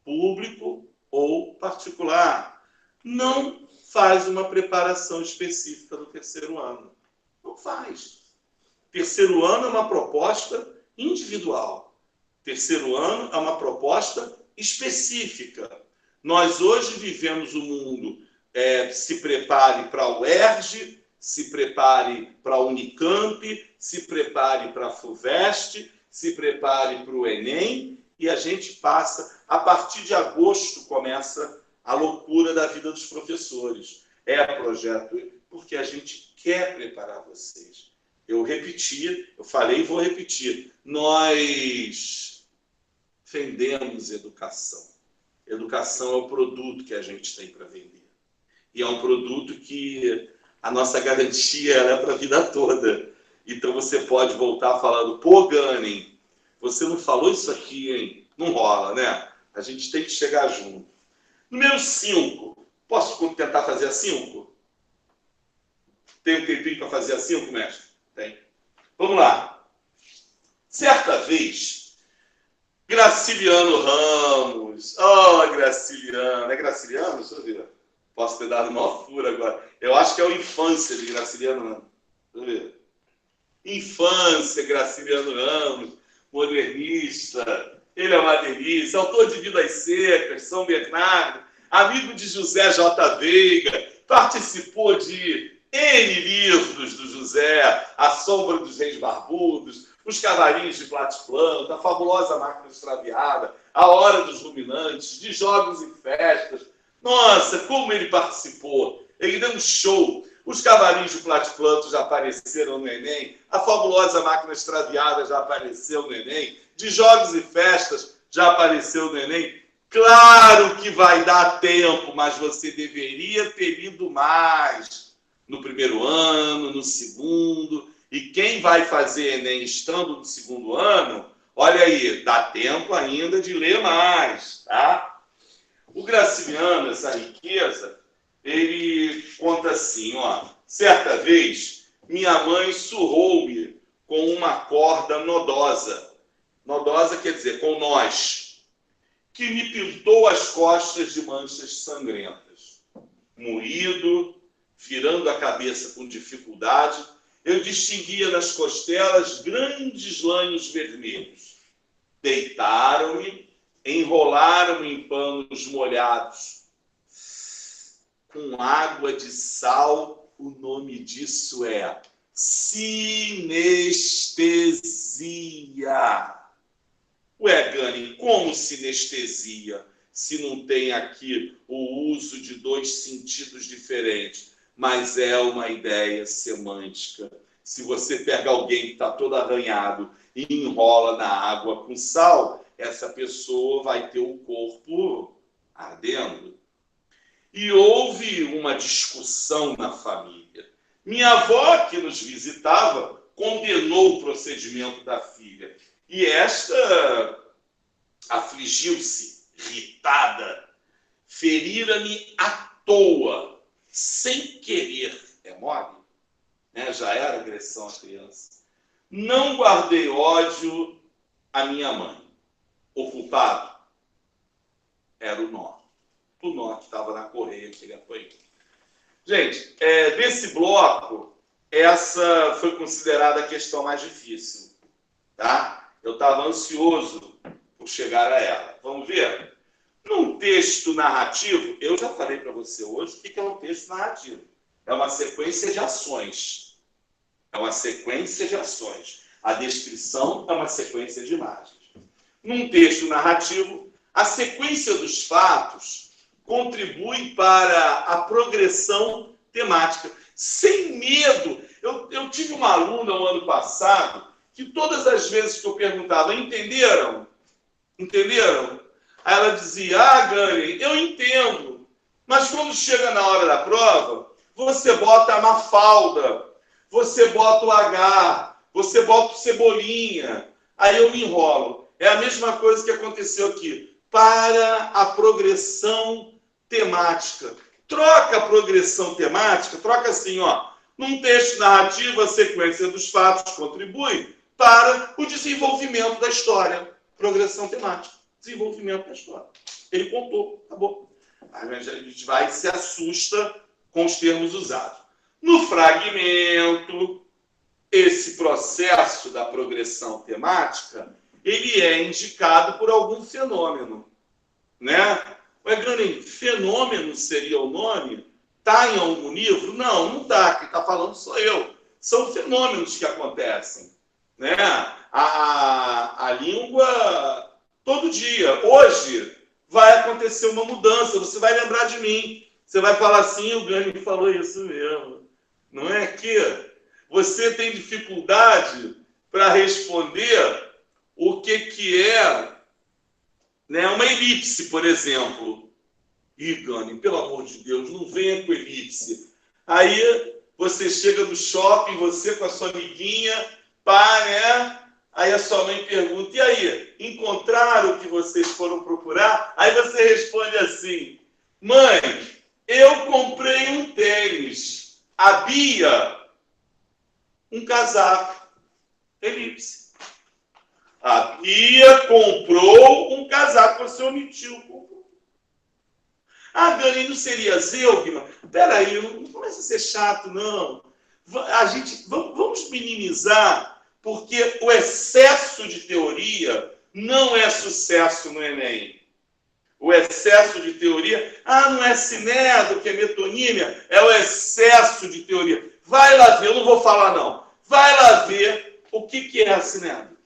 público ou particular, não faz uma preparação específica do terceiro ano. Não faz. Terceiro ano é uma proposta individual. Terceiro ano é uma proposta específica. Nós hoje vivemos um mundo, se prepare para o UERJ, se prepare para a Unicamp, se prepare para a FUVEST, se prepare para o Enem, e a gente passa, a partir de agosto começa a loucura da vida dos professores. É projeto, porque a gente quer preparar vocês. Eu falei e vou repetir. Nós vendemos educação. Educação é o produto que a gente tem para vender. E é um produto que a nossa garantia é para a vida toda. Então você pode voltar falando, pô, Gunning, você não falou isso aqui, hein? Não rola, né? A gente tem que chegar junto. Número 5. Posso tentar fazer a 5? Tem um tempinho para fazer a 5, mestre? Tem. Vamos lá. Certa vez, Graciliano Ramos. Oh, Graciliano. É Graciliano? Deixa eu ver. Posso ter dado uma fura agora. Eu acho que é o Infância de Graciliano Ramos. Deixa eu ver. Infância, Graciliano Ramos, modernista. Ele é uma delícia. Autor de Vidas Secas, São Bernardo. Amigo de José J. Veiga. Participou de N livros do José, A Sombra dos Reis Barbudos, Os Cavalinhos de Plata, A Fabulosa Máquina Extraviada, A Hora dos Ruminantes, De Jogos e Festas. Nossa, como ele participou! Ele deu um show. Os Cavalinhos de Plata já apareceram no Enem, A Fabulosa Máquina Extraviada já apareceu no Enem, De Jogos e Festas já apareceu no Enem. Claro que vai dar tempo, mas você deveria ter lido mais no primeiro ano, no segundo. E quem vai fazer Enem estando no segundo ano, olha aí, dá tempo ainda de ler mais, tá? O Graciliano, essa riqueza, ele conta assim, ó. Certa vez, minha mãe surrou-me com uma corda nodosa. Nodosa quer dizer com nós, que me pintou as costas de manchas sangrentas. Moído, virando a cabeça com dificuldade, eu distinguia nas costelas grandes lanhos vermelhos. Deitaram-me, enrolaram-me em panos molhados. Com água de sal, o nome disso é sinestesia. Ué, Gani, como sinestesia, se não tem aqui o uso de dois sentidos diferentes? Mas é uma ideia semântica. Se você pega alguém que está todo arranhado e enrola na água com sal, essa pessoa vai ter o corpo ardendo. E houve uma discussão na família. Minha avó, que nos visitava, condenou o procedimento da filha. E esta afligiu-se, irritada, ferira-me à toa, sem querer. É mole? Né? Já era agressão à criança. Não guardei ódio à minha mãe. O culpado era o nó. O nó que estava na correia que ele apanhou. Gente, desse bloco, essa foi considerada a questão mais difícil. Tá? Eu estava ansioso por chegar a ela. Vamos ver? Num texto narrativo, eu já falei para você hoje o que é um texto narrativo. É uma sequência de ações. É uma sequência de ações. A descrição é uma sequência de imagens. Num texto narrativo, a sequência dos fatos contribui para a progressão temática. Sem medo. Eu tive uma aluna no ano passado que todas as vezes que eu perguntava, entenderam? Entenderam? Aí ela dizia, Gani, eu entendo. Mas quando chega na hora da prova, você bota a Mafalda, você bota o H, você bota o Cebolinha. Aí eu me enrolo. É a mesma coisa que aconteceu aqui. Para a progressão temática. Troca a progressão temática, troca assim, ó. Num texto narrativo, a sequência dos fatos contribui para o desenvolvimento da história. Progressão temática. Desenvolvimento da história. Ele contou, acabou. Aí a gente vai e se assusta com os termos usados. No fragmento, esse processo da progressão temática, ele é indicado por algum fenômeno, né? Ué, Gani, fenômeno seria o nome? Está em algum livro? Não, não está. Quem está falando sou eu. São fenômenos que acontecem, né? A língua, todo dia. Hoje vai acontecer uma mudança. Você vai lembrar de mim. Você vai falar assim, o Gani falou isso mesmo. Não é que você tem dificuldade para responder o que é, né, uma elipse, por exemplo. Ih, Gani, pelo amor de Deus, não venha com elipse. Aí você chega no shopping, você com a sua amiguinha, pá, né? Aí a sua mãe pergunta, e aí, encontraram o que vocês foram procurar? Aí você responde assim, mãe, eu comprei um tênis. A Bia, um casaco. Elipse. A Bia comprou um casaco, você omitiu. Gani, não seria Zeugma? Peraí, não começa a ser chato, não. Vamos minimizar, porque o excesso de teoria não é sucesso no Enem. O excesso de teoria. Ah, não é sinédrio, que é metonímia. É o excesso de teoria. Vai lá ver, eu não vou falar não. Vai lá ver o que é a sinédrio.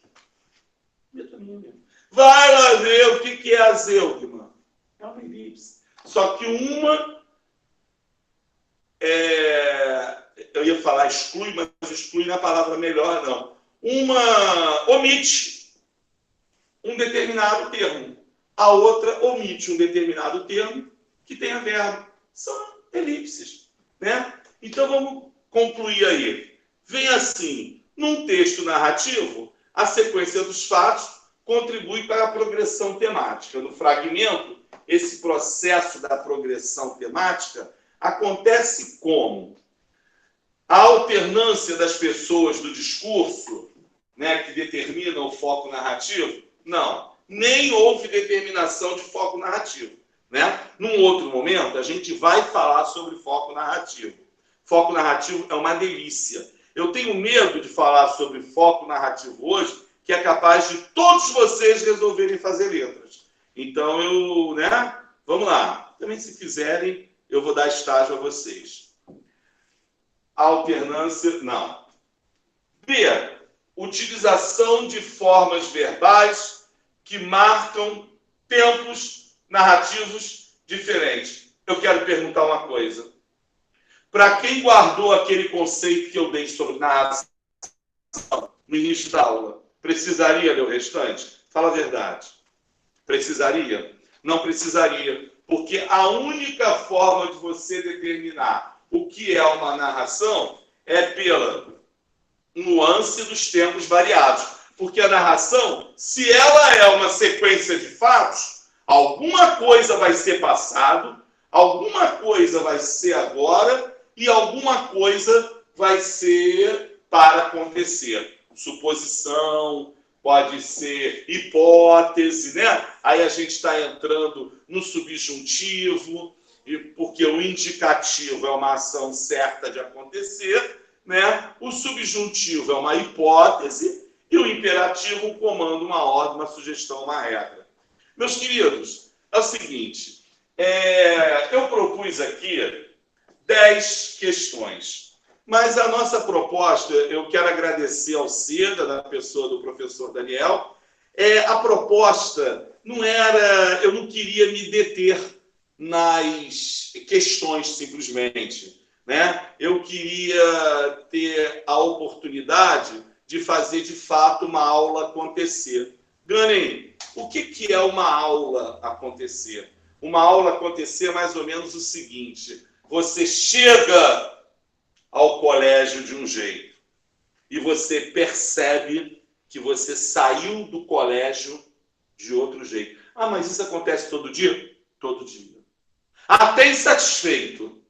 Metonímia. Vai lá ver o que é a zeugma. É uma elipse. Só que uma eu ia falar exclui, mas exclui não é a palavra melhor, não. Uma omite um determinado termo. A outra omite um determinado termo que tenha verbo. São elipses, né? Então, vamos concluir aí. Vem assim, num texto narrativo, a sequência dos fatos contribui para a progressão temática. No fragmento, esse processo da progressão temática acontece como? A alternância das pessoas do discurso, né, que determina o foco narrativo? Não, nem houve determinação de foco narrativo. Né? Num outro momento, a gente vai falar sobre foco narrativo. Foco narrativo é uma delícia. Eu tenho medo de falar sobre foco narrativo hoje, que é capaz de todos vocês resolverem fazer letras. Então, vamos lá. Também, se quiserem, eu vou dar estágio a vocês. Alternância, não. B, utilização de formas verbais que marcam tempos narrativos diferentes. Eu quero perguntar uma coisa. Para quem guardou aquele conceito que eu dei sobre narração no início da aula, precisaria ler o restante? Fala a verdade. Precisaria? Não precisaria, porque a única forma de você determinar o que é uma narração é pela nuance dos tempos variados. Porque a narração, se ela é uma sequência de fatos, alguma coisa vai ser passado, alguma coisa vai ser agora e alguma coisa vai ser para acontecer. Suposição, pode ser hipótese, né? Aí a gente está entrando no subjuntivo, porque o indicativo é uma ação certa de acontecer, né? O subjuntivo é uma hipótese e o imperativo comanda uma ordem, uma sugestão, uma regra. Meus queridos, é o seguinte, eu propus aqui 10 questões, mas a nossa proposta, eu quero agradecer ao Seda, na pessoa do professor Daniel, a proposta não era, eu não queria me deter nas questões simplesmente, né? Eu queria ter a oportunidade de fazer de fato uma aula acontecer. Gani, o que é uma aula acontecer? Uma aula acontecer é mais ou menos o seguinte: você chega ao colégio de um jeito e você percebe que você saiu do colégio de outro jeito. Ah, mas isso acontece todo dia? Todo dia. Até insatisfeito.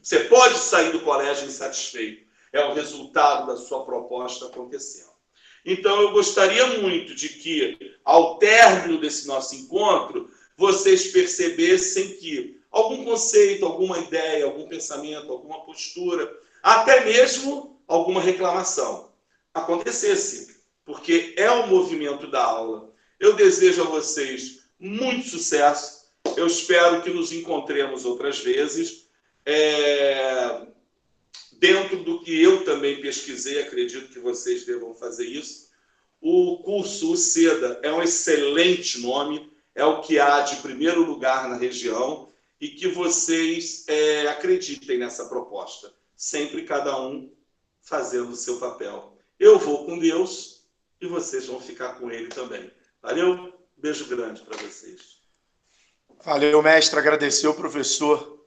Você pode sair do colégio insatisfeito. É o resultado da sua proposta acontecendo. Então, eu gostaria muito de que, ao término desse nosso encontro, vocês percebessem que algum conceito, alguma ideia, algum pensamento, alguma postura, até mesmo alguma reclamação acontecesse, porque é o movimento da aula. Eu desejo a vocês muito sucesso. Eu espero que nos encontremos outras vezes. Dentro do que eu também pesquisei, acredito que vocês devam fazer isso. O curso Seda é um excelente nome, é o que há de primeiro lugar na região, e que vocês acreditem nessa proposta, sempre cada um fazendo o seu papel. Eu vou com Deus e vocês vão ficar com Ele também. Valeu? Beijo grande para vocês. Valeu, mestre. Agradecer ao professor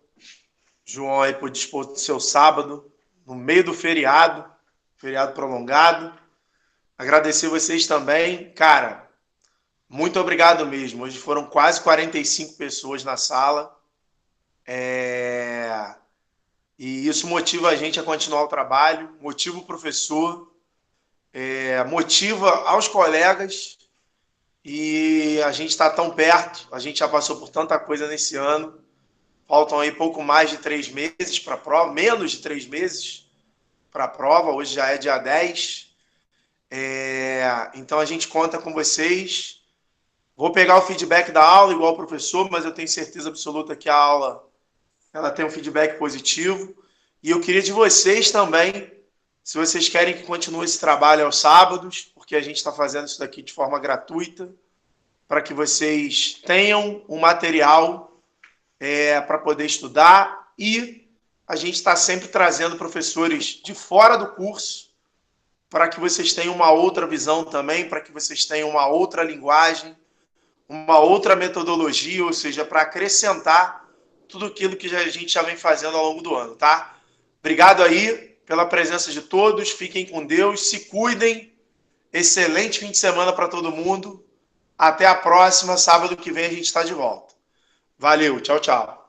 João aí por dispor do seu sábado, no meio do feriado prolongado. Agradecer vocês também. Cara, muito obrigado mesmo. Hoje foram quase 45 pessoas na sala. E isso motiva a gente a continuar o trabalho, motiva o professor, motiva aos colegas. E a gente está tão perto, a gente já passou por tanta coisa nesse ano. Faltam aí pouco mais de 3 meses para a prova, menos de 3 meses para a prova. Hoje já é dia 10. Então a gente conta com vocês. Vou pegar o feedback da aula, igual o professor, mas eu tenho certeza absoluta que a aula ela tem um feedback positivo. E eu queria de vocês também, se vocês querem que continue esse trabalho aos sábados, porque a gente está fazendo isso daqui de forma gratuita, para que vocês tenham um material para poder estudar, e a gente está sempre trazendo professores de fora do curso, para que vocês tenham uma outra visão também, para que vocês tenham uma outra linguagem, uma outra metodologia, ou seja, para acrescentar tudo aquilo que a gente já vem fazendo ao longo do ano, tá? Obrigado aí pela presença de todos, fiquem com Deus, se cuidem, excelente fim de semana para todo mundo, até a próxima, sábado que vem a gente está de volta. Valeu, tchau, tchau.